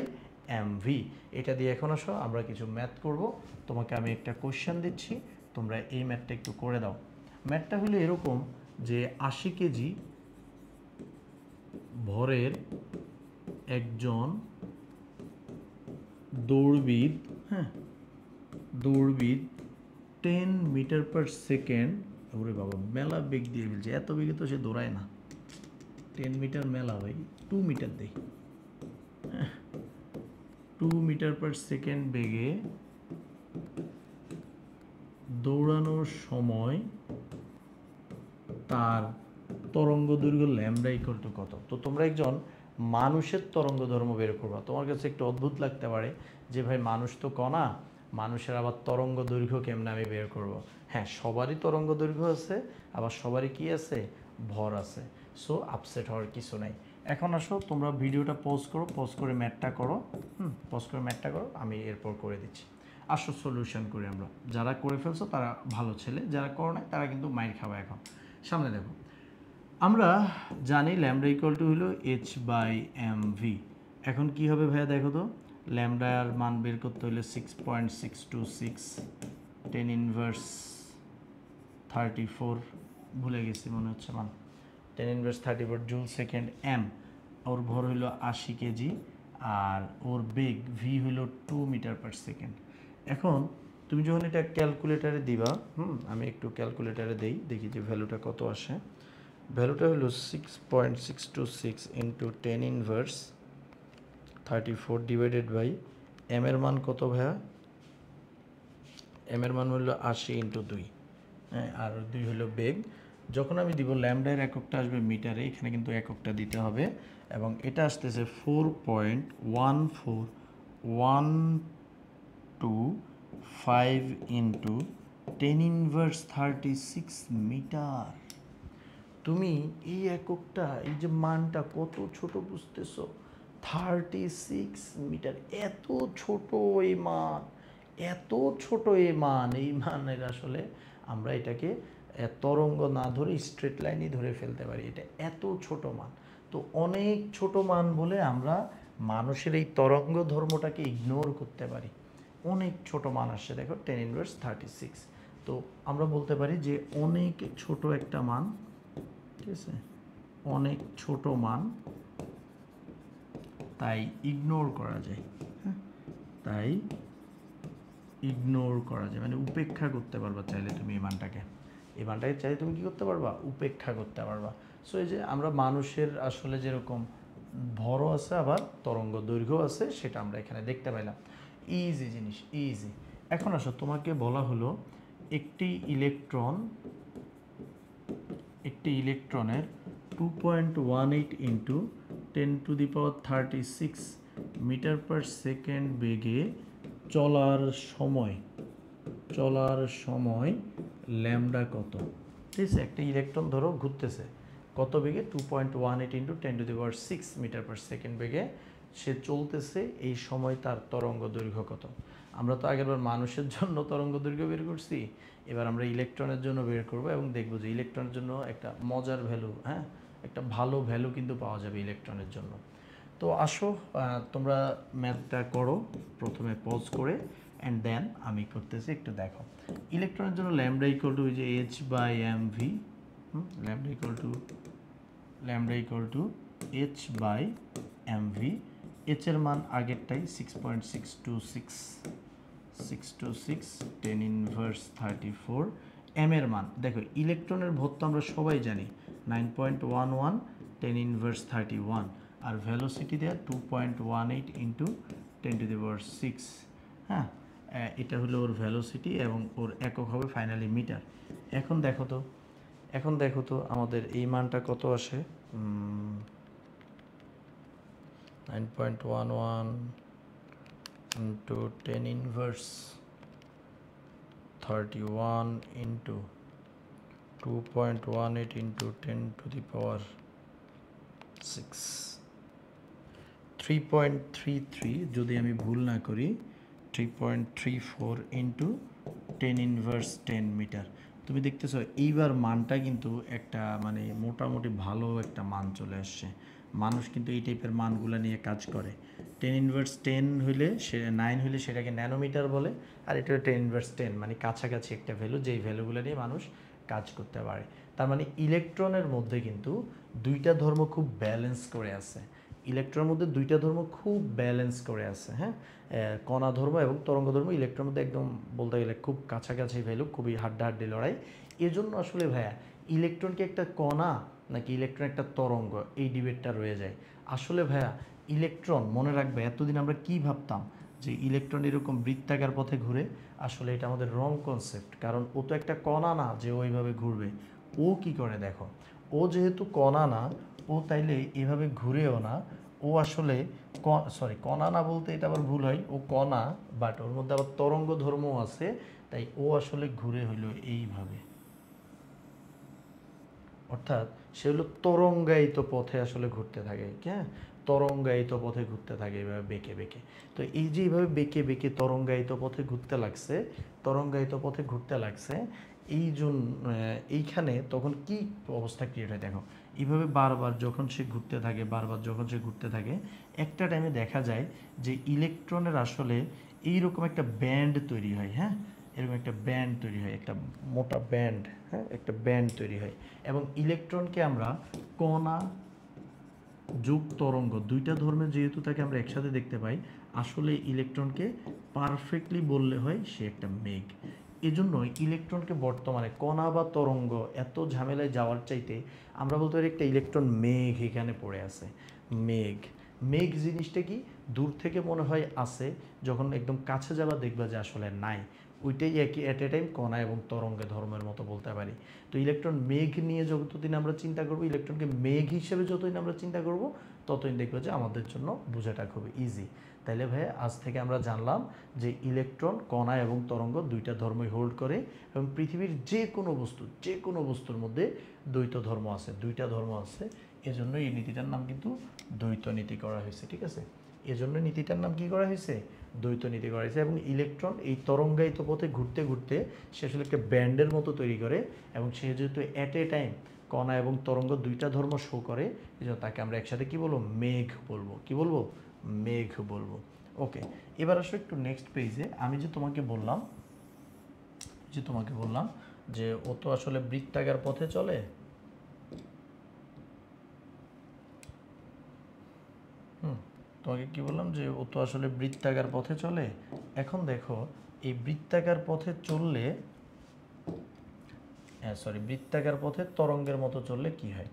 [SPEAKER 1] M V. এটা দিয়ে এখন আসো আমরা কিছু ম্যাথ করব। তোমাকে আমি একটা কোশ্চেন দিচ্ছি, তোমরা এই ম্যাথটা একটু করে দাও। ম্যাথটা হলো এরকম যে 80 কেজি ভরের একজন দৌড়বিদ, হ্যাঁ দৌড়বিদ 10 মিটার পার সেকেন্ড, ওরে বাবা মেলা বেগ দিয়ে ফেলছে, এত বেগে তো সে দৌড়ায় না। 10 মিটার মেলা ভাই, 2 মিটার দেই, 2 মিটার পার সেকেন্ড বেগে দৌড়ানোর সময় তার তরঙ্গ দৈর্ঘ্য ল্যামডা ইকুয়াল টু কত? তো তোমরা একজন মানুষের তরঙ্গ ধর্ম বের করবা। তোমার কাছে একটু অদ্ভুত লাগতে পারে যে ভাই মানুষ তো কণা, মানুষের আবার তরঙ্গ দৈর্ঘ্য কেমনে আমি বের করব? হ্যাঁ, সবারই তরঙ্গ দৈর্ঘ্য আছে, আবার সবারই কি আছে? ভর আছে। সো আপসেট হওয়ার কিছু নাই। এখন আসো তোমরা ভিডিওটা পজ করো, পজ করে ম্যাথটা করো। পজ করে ম্যাথটা করো, আমি এরপর করে দিচ্ছি। আসো সলিউশন করি আমরা। যারা করে ফেলছো তারা ভালো ছেলে, যারা করো নাই তারা কিন্তু মাইর খাওয়া। এখন সামনে দেখো, আমরা জানি ল্যামডা ইকুয়াল টু হলো h/mv। এখন কি হবে ভাইয়া দেখো তো, ল্যামডার মান বের করতে হলে 6.626 10 ইনভার্স 34, ভুলে গেছি মনে হচ্ছে মান, 10 ইনভার্স 34 জুল সেকেন্ড এম। ওর ভর হইল 80 কেজি, আর ওর বেগ ভি হইল 2 মিটার পার সেকেন্ড। এখন তুমি যখন এটা ক্যালকুলেটারে দিবা, আমি একটু ক্যালকুলেটারে দেই, দেখি যে ভ্যালুটা কত আসে। ভ্যালুটা হলো 6.626 into 10 inverse 34 divided by M এর মান কত ভাইয়া? এম এর মান হলো 80 ইন্টু 2, হ্যাঁ, আর 2 হলো বেগ। যখন আমি দিব ল্যামডার এককটা আসবে মিটারে, এখানে কিন্তু এককটা দিতে হবে, এবং এটা আসতেছে 4.14125 ইন্টু 10 ইনভার্স 36 মিটার। তুমি এই এককটা, এই যে মানটা কত ছোট বুঝতেছো? 36 মিটার। এত ছোট এই মান, এত ছোট এই মান, এই মানের আসলে আমরা এটাকে তরঙ্গ না ধরে স্ট্রেট লাইনই ধরে ফেলতে পারি। এটা এত ছোট মান, তো অনেক ছোট মান বলে আমরা মানুষের এই তরঙ্গ ধর্মটাকে ইগনোর করতে পারি। অনেক ছোট মান আসছে দেখো, 10 ইনভার্স 36। তো আমরা বলতে পারি যে অনেক ছোট একটা মান, ঠিক আছে, অনেক ছোট মান, তাই ইগনোর করা যায়। হ্যাঁ, তাই ইগনোর করা যায়, মানে উপেক্ষা করতে পারবা চাইলে তুমি এই মানটাকে। এই মানটাকে চাইলে তুমি কী করতে পারবা? উপেক্ষা করতে পারবা। সো এই যে আমরা মানুষের আসলে যেরকম ভরও আছে আবার তরঙ্গ দৈর্ঘ্য আছে, সেটা আমরা এখানে দেখতে পাইলাম। ইজি জিনিস, ইজি। এখন আসো, তোমাকে বলা হলো একটি ইলেকট্রনের 2.18 ইন্টু 10⁻36 মিটার পার সেকেন্ড বেগে চলার সময় ল্যামডা কত? ঠিক আছে, একটা ইলেকট্রন ধরো ঘুরতেছে কত বেগে? 2.18 ইন্টু 10⁻6 মিটার পার সেকেন্ড বেগে সে চলতেছে। এই সময় তার তরঙ্গ দৈর্ঘ্য কত? আমরা তো আগেরবার মানুষের জন্য তরঙ্গ দৈর্ঘ্য বের করছি, এবার আমরা ইলেকট্রনের জন্য বের করব, এবং দেখব যে ইলেকট্রনের জন্য একটা মজার ভ্যালু, হ্যাঁ, একটা ভালো ভ্যালু কিন্তু পাওয়া যাবে ইলেকট্রনের জন্য। তো আসো তোমরা ম্যাথটা করো, প্রথমে পজ করে, অ্যান্ড দেন আমি করতেছি, একটু দেখো। ইলেকট্রনের জন্য ল্যামডা ইকুয়াল টু যে h/mv, lambda equal two h/mv। h এর মান আগেরটাই 6.626 10 ইনভার্স 34। এম এর মান দেখো, ইলেকট্রনের ভর তো আমরা সবাই জানি 9.11 10 ইনভার্স 31, আর ভেলোসিটি দেওয়া 2.18 ইন্টু 10⁻6। হ্যাঁ, এটা হলো ওর ভেলোসিটি, এবং ওর একক হবে ফাইনালি মিটার। এখন দেখো তো আমাদের এই মানটা কত আসে? 9.11 ইন্টু 10 ইনভার্স 31 ইন্টু 2.18 ইন্টু 10⁻6, 3.33, যদি আমি ভুল না করি 3.34 ইন্টু 10 ইনভার্স 10 মিটার। তুমি দেখতেছো এইবার মানটা কিন্তু একটা মানে মোটামুটি ভালো একটা মান চলে আসছে। মানুষ কিন্তু এই টাইপের মানগুলো নিয়ে কাজ করে। 10 ইনভার্স 10 হইলে, সে 9 হইলে সেটাকে ন্যানোমিটার বলে, আর এটা 10 ইনভার্স 10 মানে কাছাকাছি একটা ভ্যালু, যেই ভ্যালুগুলো নিয়ে মানুষ কাজ করতে পারে। তার মানে ইলেকট্রনের মধ্যে কিন্তু দুইটা ধর্ম খুব ব্যালেন্স করে আছে। ইলেকট্রনের মধ্যে দুইটা ধর্ম খুব ব্যালেন্স করে আছে। হ্যাঁ, কণা ধর্ম এবং তরঙ্গ ধর্ম ইলেকট্রনের মধ্যে একদম বলতে গেলে খুব কাছাকাছি ভ্যালু, খুবই হাড্ডাহাড্ডি লড়াই। এজন্য আসলে ভাইয়া ইলেকট্রনকে একটা কণা নাকি ইলেকট্রন একটা তরঙ্গ, এই ডিবেটটা রয়ে যায়। আসলে ভাইয়া ইলেকট্রন, মনে রাখবে এতদিন আমরা কি ভাবতাম যে ইলেকট্রন এরকম বৃত্তাকার পথে ঘুরে, আসলে এটা আমাদের রং কনসেপ্ট। কারণ ও তো একটা কণা না যে ওইভাবে ঘুরবে। ও কি করে দেখো, ও যেহেতু কণা না, ও তাইলে এভাবে ঘুরেও না। ও আসলে কণা না বলতে এটা আবার ভুল হয়, ও কণা, বাট ওর মধ্যে আবার তরঙ্গ ধর্মও আছে, তাই ও আসলে ঘুরে হইল এইভাবে। অর্থাৎ সে হলো তরঙ্গায়িত পথে আসলে ঘুরতে থাকে, হ্যাঁ, তরঙ্গায়িত পথে ঘুরতে থাকে এভাবে বেঁকে বেঁকে। তো এই যে এইভাবে বেঁকে বেঁকে তরঙ্গায়িত পথে ঘুরতে লাগছে, তরঙ্গায়িত পথে ঘুরতে লাগছে, এই জন্য এইখানে তখন কি অবস্থা ক্রিয়েট হয় দেখো, এইভাবে বারবার যখন সে ঘুরতে থাকে, বারবার যখন সে ঘুরতে থাকে, একটা টাইমে দেখা যায় যে ইলেকট্রনের আসলে এইরকম একটা ব্যান্ড তৈরি হয়, হ্যাঁ, এরকম একটা ব্যান্ড তৈরি হয়, একটা মোটা ব্যান্ড, হ্যাঁ, একটা ব্যান্ড তৈরি হয়। এবং ইলেকট্রনকে আমরা কণা যুগ তরঙ্গ দুইটা ধর্মে যেহেতু তাকে আমরা একসাথে দেখতে পাই, আসলে ইলেকট্রনকে পারফেক্টলি বললে হয় সে একটা মেঘ। এজন্য ইলেকট্রনকে বর্তমানে কণা বা তরঙ্গ এত ঝামেলায় যাওয়ার চাইতে আমরা বলতে পারি একটা ইলেকট্রন মেঘ এখানে পড়ে আছে। মেঘ, মেঘ জিনিসটা কি, দূর থেকে মনে হয় আছে, যখন একদম কাছে যাবা দেখবা যে আসলে নাই। ওইটাই একই অ্যাট এ টাইম কণা এবং তরঙ্গে ধর্মের মতো বলতে পারি। তো ইলেকট্রন মেঘ নিয়ে যতদিন আমরা চিন্তা করব, ইলেকট্রনকে মেঘ হিসেবে যতদিন আমরা চিন্তা করব, ততদিন দেখবো যে আমাদের জন্য বোঝাটা খুব ইজি। তাইলে ভাই আজ থেকে আমরা জানলাম যে ইলেকট্রন কণা এবং তরঙ্গ দুইটা ধর্মই হোল্ড করে, এবং পৃথিবীর যে কোনো বস্তু, যে কোনো বস্তুর মধ্যে দ্বৈত ধর্ম আছে, দুইটা ধর্ম আছে। এজন্য এই নীতিটার নাম কিন্তু দ্বৈত নীতি করা হয়েছে, ঠিক আছে? এজন্য নীতিটার নাম কি করা হয়েছে? দ্বৈত নীতি করা হয়েছে। এবং ইলেকট্রন এই তরঙ্গায়িত পথে ঘুরতে ঘুরতে সে আসলে একটা ব্যান্ডের মতো তৈরি করে, এবং সে যেহেতু অ্যাট এ টাইম কণা এবং তরঙ্গ দুইটা ধর্ম শো করে, এই জন্য তাকে আমরা একসাথে কি বলবো? মেঘ বলবো। কি বলবো? মেঘ বলবো। ওকে, এবার আসো একটু নেক্সট পেজে। আমি যে তোমাকে বললাম, যে ও তো আসলে বৃত্তাকার পথে চলে, তোমাকে কি বললাম যে ও তো আসলে বৃত্তাকার পথে চলে। এখন দেখো, এই বৃত্তাকার পথে চললে, বৃত্তাকার পথে তরঙ্গের মতো চললে কি হয়?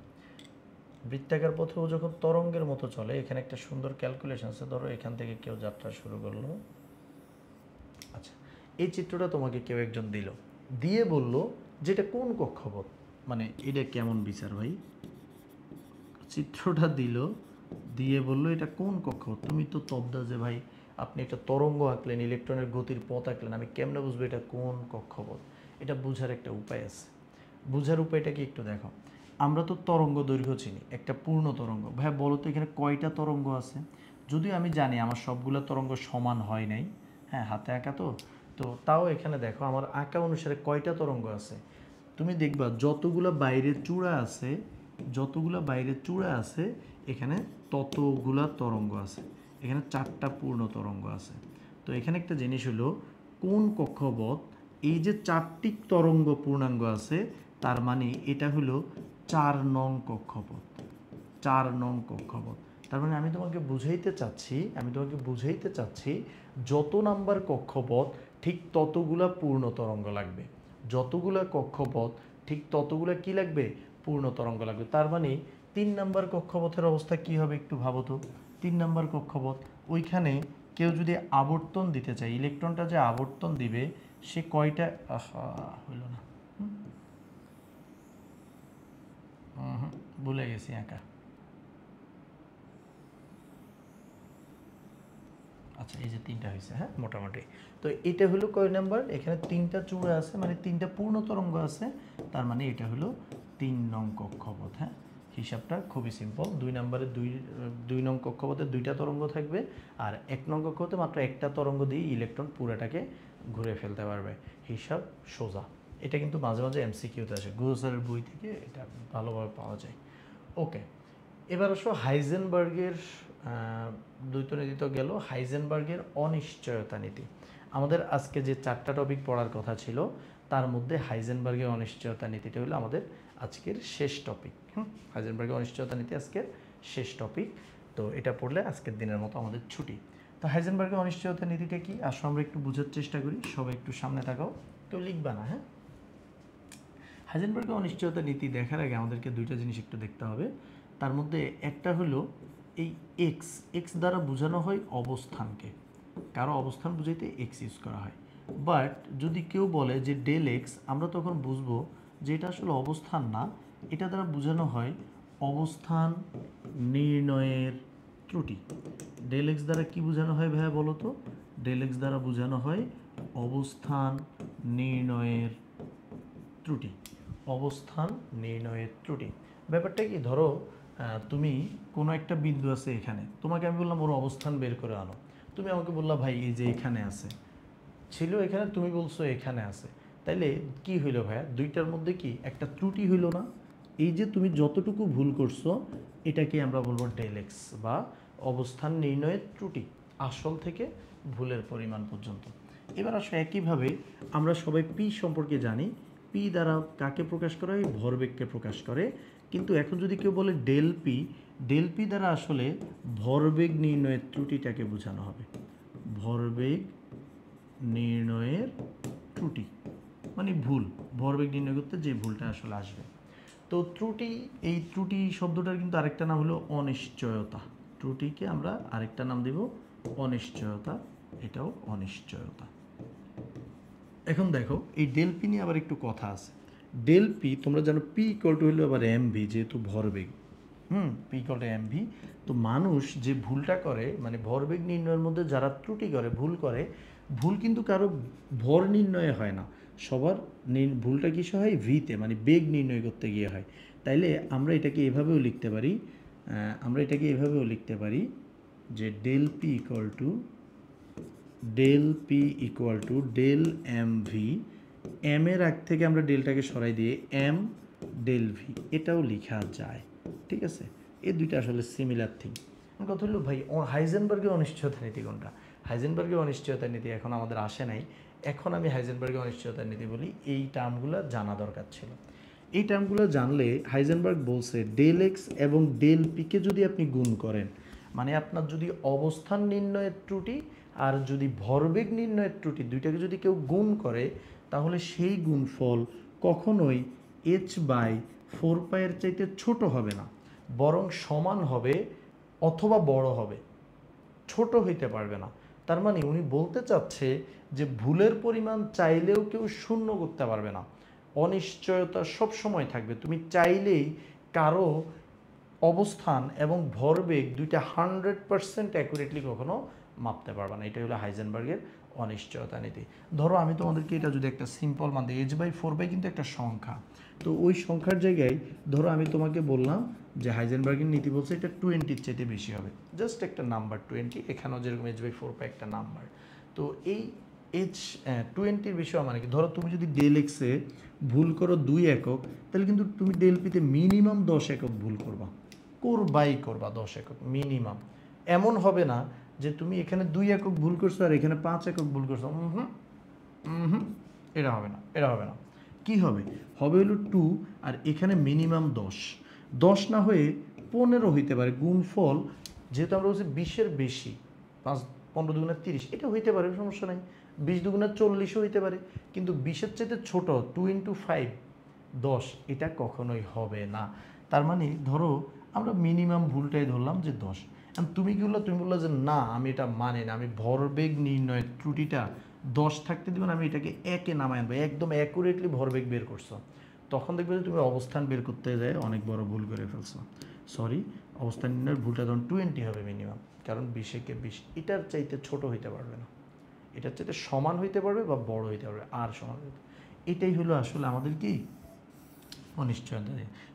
[SPEAKER 1] বৃত্তাকার পথেও যখন তরঙ্গের মতো চলে, এখানে একটা সুন্দর ক্যালকুলেশন আছে। ধরো এখান থেকে কেউ যাত্রা শুরু করলো, আচ্ছা, এই চিত্রটা তোমাকে কেউ একজন দিল, দিয়ে বলল যে এটা কোন কক্ষপথ, মানে এটা কেমন বিচার ভাই? চিত্রটা দিল, দিয়ে বললো এটা কোন কক্ষপথ। তুমি তো তবদা যে ভাই, আপনি একটা তরঙ্গ আঁকলেন, ইলেকট্রনের গতির পথ আঁকলেন, আমি কেমনে বুঝবো এটা কোন কক্ষপথ? এটা বোঝার একটা উপায় আছে। বোঝার উপায়টা কি একটু দেখো। আমরা তো তরঙ্গ দৈর্ঘ্য চিনি, একটা পূর্ণ তরঙ্গ। ভাই বলো তো এখানে কয়টা তরঙ্গ আছে? যদিও আমি জানি আমার সবগুলো তরঙ্গ সমান হয় নাই, হ্যাঁ, হাতে আঁকা তো, তো তাও এখানে দেখো আমার আঁকা অনুসারে কয়টা তরঙ্গ আছে। তুমি দেখবা যতগুলো বাইরে চূড়া আছে, যতগুলো বাইরে চূড়া আছে, এখানে ততগুলা তরঙ্গ আছে। এখানে 4টা পূর্ণ তরঙ্গ আছে। তো এখানে একটা জিনিস হলো, কোন কক্ষপথ, এই যে 4টি তরঙ্গ পূর্ণাঙ্গ আছে, তার মানে এটা হলো 4 নং কক্ষপথ। 4 নং কক্ষপথ। তার মানে আমি তোমাকে বুঝাইতে চাচ্ছি যত নাম্বার কক্ষপথ ঠিক ততগুলা পূর্ণ তরঙ্গ লাগবে। যতগুলা কক্ষপথ ঠিক ততগুলা কি লাগবে? পূর্ণ তরঙ্গ লাগবে। তার মানে 3 নাম্বার কক্ষপথের অবস্থা কি হবে একটু ভাবো তো। 3 নাম্বার কক্ষপথ, ওইখানে কেউ যদি আবর্তন দিতে চায়, ইলেকট্রনটা যে আবর্তন দিবে, সে কয়টা, হইল না, ভুলে গেছি একা। আচ্ছা, এই যে 3টা হয়েছে, হ্যাঁ, মোটামুটি। তো এটা হলো কয় নাম্বার? এখানে 3টা চূড়া আছে, মানে 3টা পূর্ণ তরঙ্গ আছে, তার মানে এটা হলো 3 নং কক্ষপথ। হ্যাঁ, হিসাবটা খুবই সিম্পল। 2 নাম্বারে 2 নং কক্ষপথে 2টা তরঙ্গ থাকবে, আর 1 নং কক্ষপথে মাত্র একটা তরঙ্গ দিয়ে ইলেকট্রন পুরোটাকে ঘুরে ফেলতে পারবে। হিসাব সোজা। এটা কিন্তু মাঝে মাঝে এমসিকিউতে আসে, গুরুস্যারের বই থেকে এটা ভালোভাবে পাওয়া যায়। ওকে, এবার আসো হাইজেনবার্গের দ্বৈত নীতি তো গেল, হাইজেনবার্গের অনিশ্চয়তা নীতি। আমাদের আজকে যে 4টা টপিক পড়ার কথা ছিল, তার মধ্যে হাইজেনবার্গের অনিশ্চয়তা নীতিটা হলো আমাদের আজকের শেষ টপিক। হাইজেনবার্গের অনিশ্চয়তা নীতি আজকের শেষ টপিক। তো এটা পড়লে আজকের দিনের মতো আমাদের ছুটি। তো হাইজেনবার্গের অনিশ্চয়তা নীতিটা কি, আসো আমরা একটু বোঝার চেষ্টা করি। সবাই একটু সামনে তাকাও, কেউ লিখবা না, হ্যাঁ। হাইজেনবার্গের অনিশ্চয়তা নীতি দেখার আগে আমাদেরকে 2টা জিনিস একটু দেখতে হবে। তার মধ্যে একটা হলো এই এক্স দ্বারা বোঝানো হয় অবস্থানকে, কারো অবস্থান বুঝাইতে এক্স ইউজ করা হয়। বাট যদি কেউ বলে যে ডেল এক্স, আমরা তখন বুঝবো যে এটা আসলে অবস্থান না, এটা দ্বারা বোঝানো হয় অবস্থান নির্ণয়ের ত্রুটি। ডেল এক্স দ্বারা কি বোঝানো হয় ভাইয়া বলো তো? ডেল এক্স দ্বারা বোঝানো হয় অবস্থান নির্ণয়ের ত্রুটি। অবস্থান নির্ণয়ের ত্রুটি। ব্যাপারটা কি, ধরো তুমি কোনো একটা বিন্দু আছে এখানে, তোমাকে আমি বললাম ওর অবস্থান বের করে আনো, তুমি আমাকে বললা ভাই এই যে এখানে আছে, ছিল এখানে, তুমি বলছো এখানে আছে, তাইলে কি হইলো ভাইয়া, দুইটার মধ্যে কি একটা ত্রুটি হইলো না? এই যে তুমি যতটুকু ভুল করছো এটাকে আমরা বলবো ডেল এক্স বা অবস্থান নির্ণয়ের ত্রুটি, আসল থেকে ভুলের পরিমাণ পর্যন্ত। এবার আসো একইভাবে আমরা সবাই পি সম্পর্কে জানি, পি দ্বারা কাকে প্রকাশ করা হয়, ভরবেগকে প্রকাশ করে। কিন্তু এখন যদি কেউ বলে ডেল পি, ডেল পি দ্বারা আসলে ভরবেগ নির্ণয়ের ত্রুটিটাকে বোঝানো হবে, ভরবেগ নির্ণয়ের ত্রুটি মানে ভুল, ভরবেগ নির্ণয় করতে যে ভুলটা আসলে আসবে। তো ত্রুটি, এই ত্রুটি শব্দটার কিন্তু আরেকটা নাম হলো অনিশ্চয়তা, ত্রুটিকে আমরা আরেকটা নাম দেব অনিশ্চয়তা, এটাও অনিশ্চয়তা। এখন দেখো এই ডেল পি নিয়ে আবার একটু কথা আছে। ডেল পি তোমরা জানো পি ইকুয়াল টু হলো আবার এম ভি, যেহেতু ভরবেগ, P equal to M V. তো মানুষ যে ভুলটা করে, মানে ভরবেগ নির্ণয়ের মধ্যে যারা ত্রুটি করে, ভুল করে, ভুল কিন্তু কারো ভর নির্ণয়ে হয় না, সবার ভুলটা কিসে হয়, ভিতে, মানে বেগ নির্ণয় করতে গিয়ে হয়। তাইলে আমরা এটাকে এভাবেও লিখতে পারি, যে del P equal to del M V, M এর আগ থেকে আমরা ডেলটাকে সরাই দিয়ে এম ডেল ভি, এটাও লেখা যায়। ঠিক আছে, এই দুইটা আসলে সিমিলার থিং। কথা হলো ভাই হাইজেনবার্গের অনিশ্চয়তা নীতি কোনটা? হাইজেনবার্গের অনিশ্চয়তা নীতি এখন আমাদের আসে নাই, এখন আমি হাইজেনবার্গের অনিশ্চয়তা নীতি বলি, এই টার্মগুলো জানা দরকার ছিল। এই টার্মগুলো জানলে, হাইজেনবার্গ বলছে ডেল এক্স এবং ডেল পিকে যদি আপনি গুণ করেন, মানে আপনার যদি অবস্থান নির্ণয়ের ত্রুটি আর যদি ভরবেগ নির্ণয়ের ত্রুটি দুইটাকে যদি কেউ গুণ করে, তাহলে সেই গুণফল কখনোই h/4π চাইতে ছোট হবে না, বরং সমান হবে অথবা বড় হবে, ছোট হইতে পারবে না। তার মানে উনি বলতে চাচ্ছে যে ভুলের পরিমাণ চাইলেও কেউ শূন্য করতে পারবে না, অনিশ্চয়তা সব সময় থাকবে। তুমি চাইলেই কারো অবস্থান এবং ভরবেগ দুইটা 100% অ্যাকুরেটলি কখনো মাপতে পারবে না। এটা হলো হাইজেনবার্গের অনিশ্চয়তা নীতি। ধরো আমি তোমাদেরকে এটা যদি একটা সিম্পল মান দিই, h/4π কিন্তু একটা সংখ্যা, তো ওই সংখ্যার জায়গায় ধরো আমি তোমাকে বললাম যে হাইজেনবার্গের নীতি বলছে এটা 20-র চাইতে বেশি হবে, জাস্ট একটা নাম্বার 20, এখানেও যেরকম h/4π একটা নাম্বার। তো এই h20-র বিষয় মানে কি, ধরো তুমি যদি ডেল এক্সে ভুল করো 2 একক, তাহলে কিন্তু তুমি ডেল পিতে মিনিমাম 10 একক ভুল করবা, 10 একক মিনিমাম। এমন হবে না যে তুমি এখানে 2 একক ভুল করছো আর এখানে 5 একক ভুল করছো, এটা হবে না। কি হবে, হলো 2, আর এখানে মিনিমাম 10 না হয়ে 15 হইতে পারে গুণফল, যেহেতু আমরা বলছি 20-এর বেশি, 5-15 দুগুণে 30, এটা হইতে পারে, সমস্যা নাই, 20 দুগুণে 40ও হইতে পারে, কিন্তু 20-এর চাইতে ছোট 2 × 5 10, এটা কখনোই হবে না। তার মানে ধরো আমরা মিনিমাম ভুলটাই ধরলাম যে 10, তুমি কি বললো, তুমি বললো যে না আমি এটা মানে না, আমি ভরবেগ নির্ণয়ের ত্রুটিটা 10 থাকতে দেবেন, আমি এটাকে 1-এ নামায় আনবো, একদম অ্যাকুরেটলি ভরবেগ বের করছো, তখন দেখবে যে তুমি অবস্থান বের করতে যায় অনেক বড় ভুল করে ফেলছো। সরি, অবস্থান নির্ণয়ের ভুলটা তখন 20 হবে মিনিমাম, কারণ 20-এ 20 এটার চাইতে ছোট হইতে পারবে না, এটার চাইতে সমান হইতে পারবে বা বড় হইতে পারবে, আর সমান হইতে, এটাই হলো আসলে আমাদের কি অনিশ্চয়তা।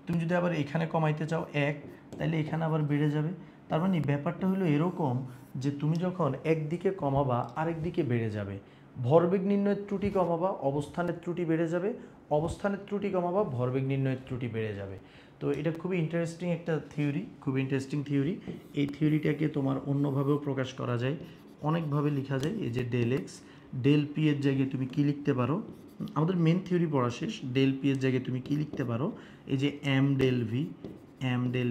[SPEAKER 1] তুমি যদি আবার এখানে কমাইতে চাও 1, তাহলে এখানে আবার বেড়ে যাবে। তার মানে ব্যাপারটা হলো এরকম যে তুমি যখন একদিকে কমাবা আরেক দিকে বেড়ে যাবে, ভরবেগ নির্ণয়ের ত্রুটি কমাবা অবস্থানের ত্রুটি বেড়ে যাবে, অবস্থানের ত্রুটি কমাবা ভরবেগ নির্ণয়ের ত্রুটি বেড়ে যাবে। তো এটা খুবই ইন্টারেস্টিং একটা থিওরি, খুবই ইন্টারেস্টিং থিওরি। এই থিওরিটাকে তোমার অন্যভাবেও প্রকাশ করা যায়, অনেকভাবে লেখা যায়। এই যে ডেল এক্স, ডেল পি এর জায়গায় তুমি কি লিখতে পারো, আমাদের মেন থিওরি পড়া শেষ, ডেল পি এর জায়গায় তুমি কি লিখতে পারো, এই যে এম ডেল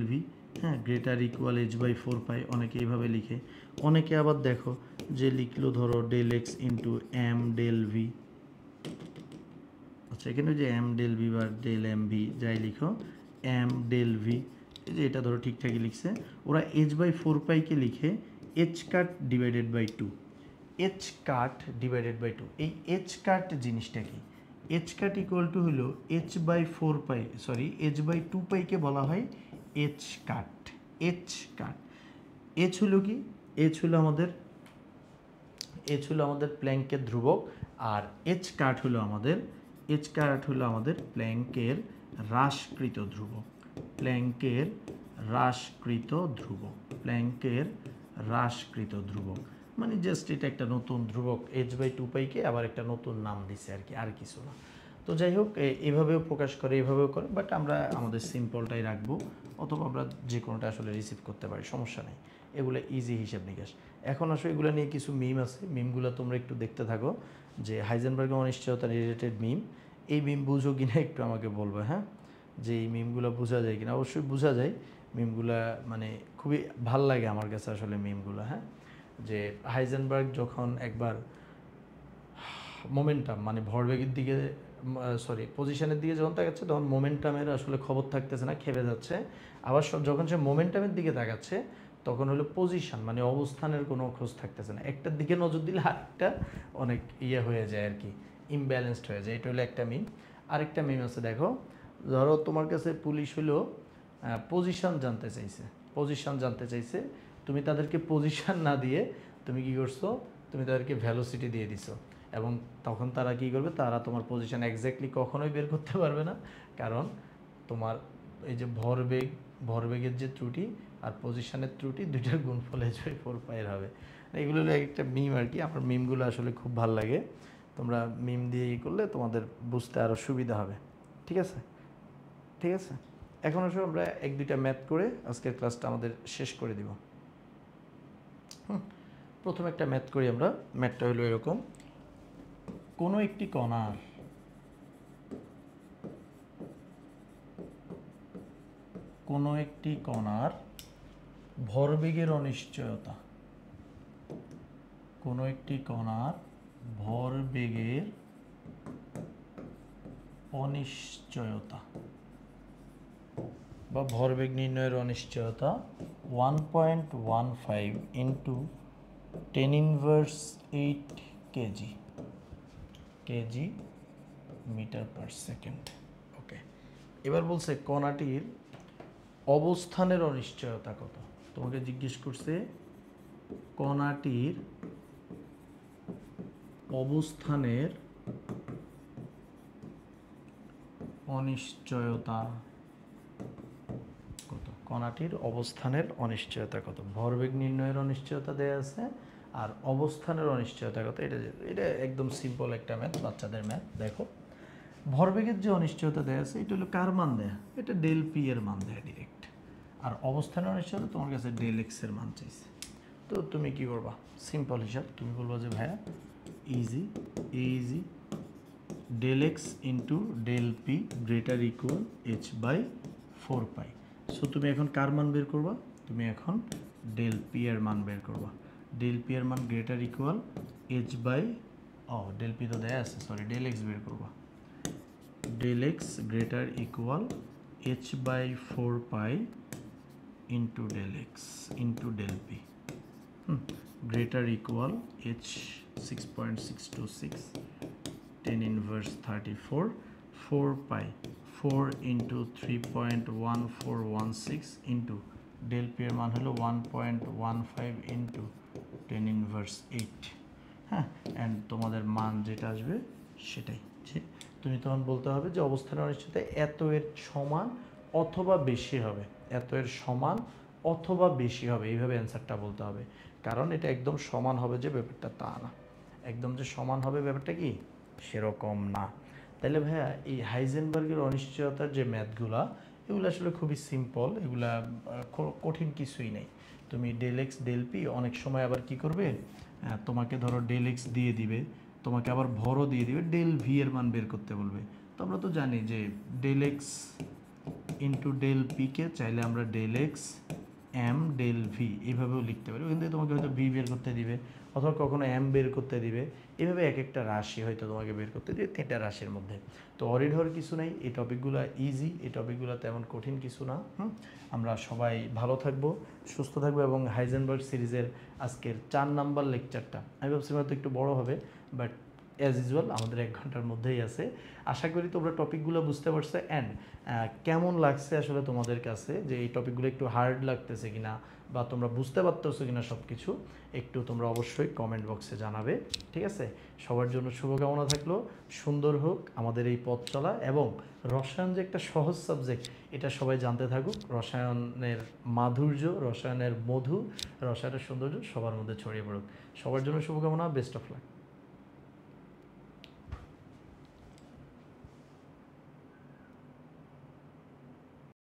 [SPEAKER 1] ভি, হ্যাঁ, গ্রেটার ইকুয়াল h/4π, অনেকে এইভাবে লিখে, অনেকে আবার দেখো যে লিখলো ধরো del X into M del V, আচ্ছা এখানে যে এম ডেল ভি বা ডেল এম ভি যাই লিখো, এম ডেল ভি, এই যে এটা ধরো ঠিকঠাকই লিখছে। ওরা h/4π-কে লিখে h cut divided by 2, h cut divided by 2। এই h কাট জিনিসটা কি, h কাট ইকুয়াল টু হলো h/4π, সরি h/2π-কে বলা হয় h কাট। h হলো কি, h হলো আমাদের প্ল্যাঙ্কের ধ্রুবক, আর h কাট হলো আমাদের প্ল্যাঙ্কের হ্রাসকৃত ধ্রুবক। প্ল্যাঙ্কের হ্রাসকৃত ধ্রুবক, প্ল্যাঙ্কের হ্রাসকৃত ধ্রুবক মানে জাস্ট এটা একটা নতুন ধ্রুবক h/2π-কে আবার একটা নতুন নাম দিছে আর কি, আর কিছু না। তো যাই হোক এভাবেও প্রকাশ করে, এভাবেও করে, বাট আমরা আমাদের সিম্পলটাই রাখবো, অথবা আমরা যে কোনোটা আসলে রিসিভ করতে পারি, সমস্যা নেই। এগুলো ইজি হিসাব নিকাশ। এখন আসলে এগুলো নিয়ে কিছু মিম আছে, মিমগুলো তোমরা একটু দেখতে থাকো, যে হাইজেনবার্গের অনিশ্চয়তা রিলেটেড মিম। এই মিম বুঝো কিনা একটু আমাকে বলবে, হ্যাঁ, যে এই মিমগুলো বোঝা যায় কিনা। অবশ্যই বোঝা যায় মিমগুলা, মানে খুবই ভাল লাগে আমার কাছে আসলে মিমগুলো, হ্যাঁ। যে হাইজেনবার্গ যখন একবার মোমেন্টাম মানে ভরবেগের দিকে, সরি পজিশনের দিকে যখন তাকাচ্ছে, তখন মোমেন্টামের আসলে খবর থাকতেছে না, খেপে যাচ্ছে। আবার যখন সে মোমেন্টামের দিকে তাকাচ্ছে, তখন হলো পজিশন মানে অবস্থানের কোনো খোঁজ থাকতেছে না। একটার দিকে নজর দিলে আরেকটা অনেক হয়ে যায় আর কি, ইমব্যালেন্সড হয়ে যায়। এটা হলো একটা মিম। আরেকটা মিম আছে, দেখো, ধরো তোমার কাছে পুলিশ হলো পজিশন জানতে চাইছে, পজিশন জানতে চাইছে, তুমি তাদেরকে পজিশন না দিয়ে তুমি কি করছো, তুমি তাদেরকে ভ্যালোসিটি দিয়ে দিছো, এবং তখন তারা কি করবে, তারা তোমার পজিশন এক্স্যাক্টলি কখনোই বের করতে পারবে না, কারণ তোমার এই যে ভরবেগের যে ত্রুটি আর পজিশনের ত্রুটি, দুইটার গুণফল h/4π হবে। এগুলো হলো একটা মিম আর কি। আমার মিমগুলো আসলে খুব ভালো লাগে, তোমরা মিম দিয়ে করলে তোমাদের বুঝতে আরও সুবিধা হবে। ঠিক আছে, ঠিক আছে। এখন আসলে আমরা এক দুইটা ম্যাথ করে আজকের ক্লাসটা আমাদের শেষ করে দিব। প্রথম একটা ম্যাথ করি আমরা। ম্যাথটা হলো এরকম, কোনো একটি কণার ভরবেগের অনিশ্চয়তা, কোনো একটি কণার ভরবেগের অনিশ্চয়তা বা ভরবেগ নির্ণয়ের অনিশ্চয়তা 1.15 into 10⁻8 kg metre per second. Okay, এবার বলছে কণাটির অবস্থানের অনিশ্চয়তা কত। তোমাকে জিজ্ঞেস করছে কণাটির অবস্থানের অনিশ্চয়তা কত, কণাটির অবস্থানের অনিশ্চয়তা কত। ভরবেগ নির্ণয়ের অনিশ্চয়তা দেয়া আছে, আর অবস্থানের অনিশ্চয়তা কত। এটা একদম সিম্পল একটা ম্যাথ, বাচ্চাদের ম্যাথ। দেখো, ভরবেগের যে অনিশ্চয়তা দেয়া আছে, এটা হলো কার মান দেয়া, এটা ডেল পি এর মান দেয়া ডিরেক্ট। আর অবস্থানের অনিশ্চয়তা তোমার কাছে ডেল এক্স এর মান চাইছে। তো তুমি কি করবা, সিম্পল হিসাব, তুমি বলবা যে ভাইয়া easy del X into del P greater equal h/4π। So তুমি এখন কার মান বের করবা, তুমি এখন ডেল পি এর মান বের করবা। ডেল পি এর মান গ্রেটার ইকুয়াল ডেল পি তো দেয়া আছে, সরি, ডেল এক্স বের করবা। Del X greater equal h/4π into del X into del P, greater equal h 6.626 10⁻34 4π 4 into 3.1416 into del P এর মান হলো 1.15 ইন্টু 10⁻8। হ্যাঁ, অ্যান্ড তোমাদের মান যেটা আসবে সেটাই। তুমি তখন বলতে হবে যে অবস্থানের অনিশ্চয়তা এত এর সমান অথবা বেশি হবে, এত এর সমান অথবা বেশি হবে, এইভাবে অ্যান্সারটা বলতে হবে। কারণ এটা একদম সমান হবে যে ব্যাপারটা তা না, একদম যে সমান হবে ব্যাপারটা কি সেরকম না। তাহলে ভাইয়া এই হাইজেনবার্গের অনিশ্চয়তার যে ম্যাথগুলা, এগুলো আসলে খুবই সিম্পল, এগুলা কঠিন কিছুই নেই। তুমি ডেল এক্স ডেল পি অনেক সময় আবার কি করবে, তোমাকে ধরো ডেল এক্স দিয়ে দিবে, তোমাকে আবার ভরও দিয়ে দিবে, ডেল ভি এর মান বের করতে বলবে। তো আমরা তো জানি যে ডেল এক্স ইন্টু ডেল পিকে চাইলে আমরা del X M del V এইভাবেও লিখতে পারি। ওখান থেকে তোমাকে হয়তো ভি বের করতে দিবে, অথবা কখনো এম বের করতে দিবে, এভাবে এক একটা রাশি হয়তো তোমাকে বের করতে দিবে, 3টা রাশির মধ্যে। তো অরিডর কিছু নেই, এই টপিকগুলো ইজি, এই টপিকগুলো তেমন কঠিন কিছু না। আমরা সবাই ভালো থাকবো, সুস্থ থাকবো, এবং হাইজেনবার্গ সিরিজের আজকের 4 নাম্বার লেকচারটা আমি ভাবছি হয়তো একটু বড় হবে, বাট অ্যাজ ইউজুয়াল আমাদের 1 ঘন্টার মধ্যেই আছে। আশা করি তোমরা টপিকগুলো বুঝতে পারছো অ্যান্ড কেমন লাগছে আসলে তোমাদের কাছে, যে এই টপিকগুলো একটু হার্ড লাগতেছে কিনা বা তোমরা বুঝতে পারতেছো কিনা সব কিছু, একটু তোমরা অবশ্যই কমেন্ট বক্সে জানাবে। ঠিক আছে, সবার জন্য শুভকামনা থাকলো, সুন্দর হোক আমাদের এই পথ চলা, এবং রসায়ন যে একটা সহজ সাবজেক্ট এটা সবাই জানতে থাকুক। রসায়নের মাধুর্য, রসায়নের মধু, রসায়নের সৌন্দর্য সবার মধ্যে ছড়িয়ে পড়ুক। সবার জন্য শুভকামনা, বেস্ট অফ লাক।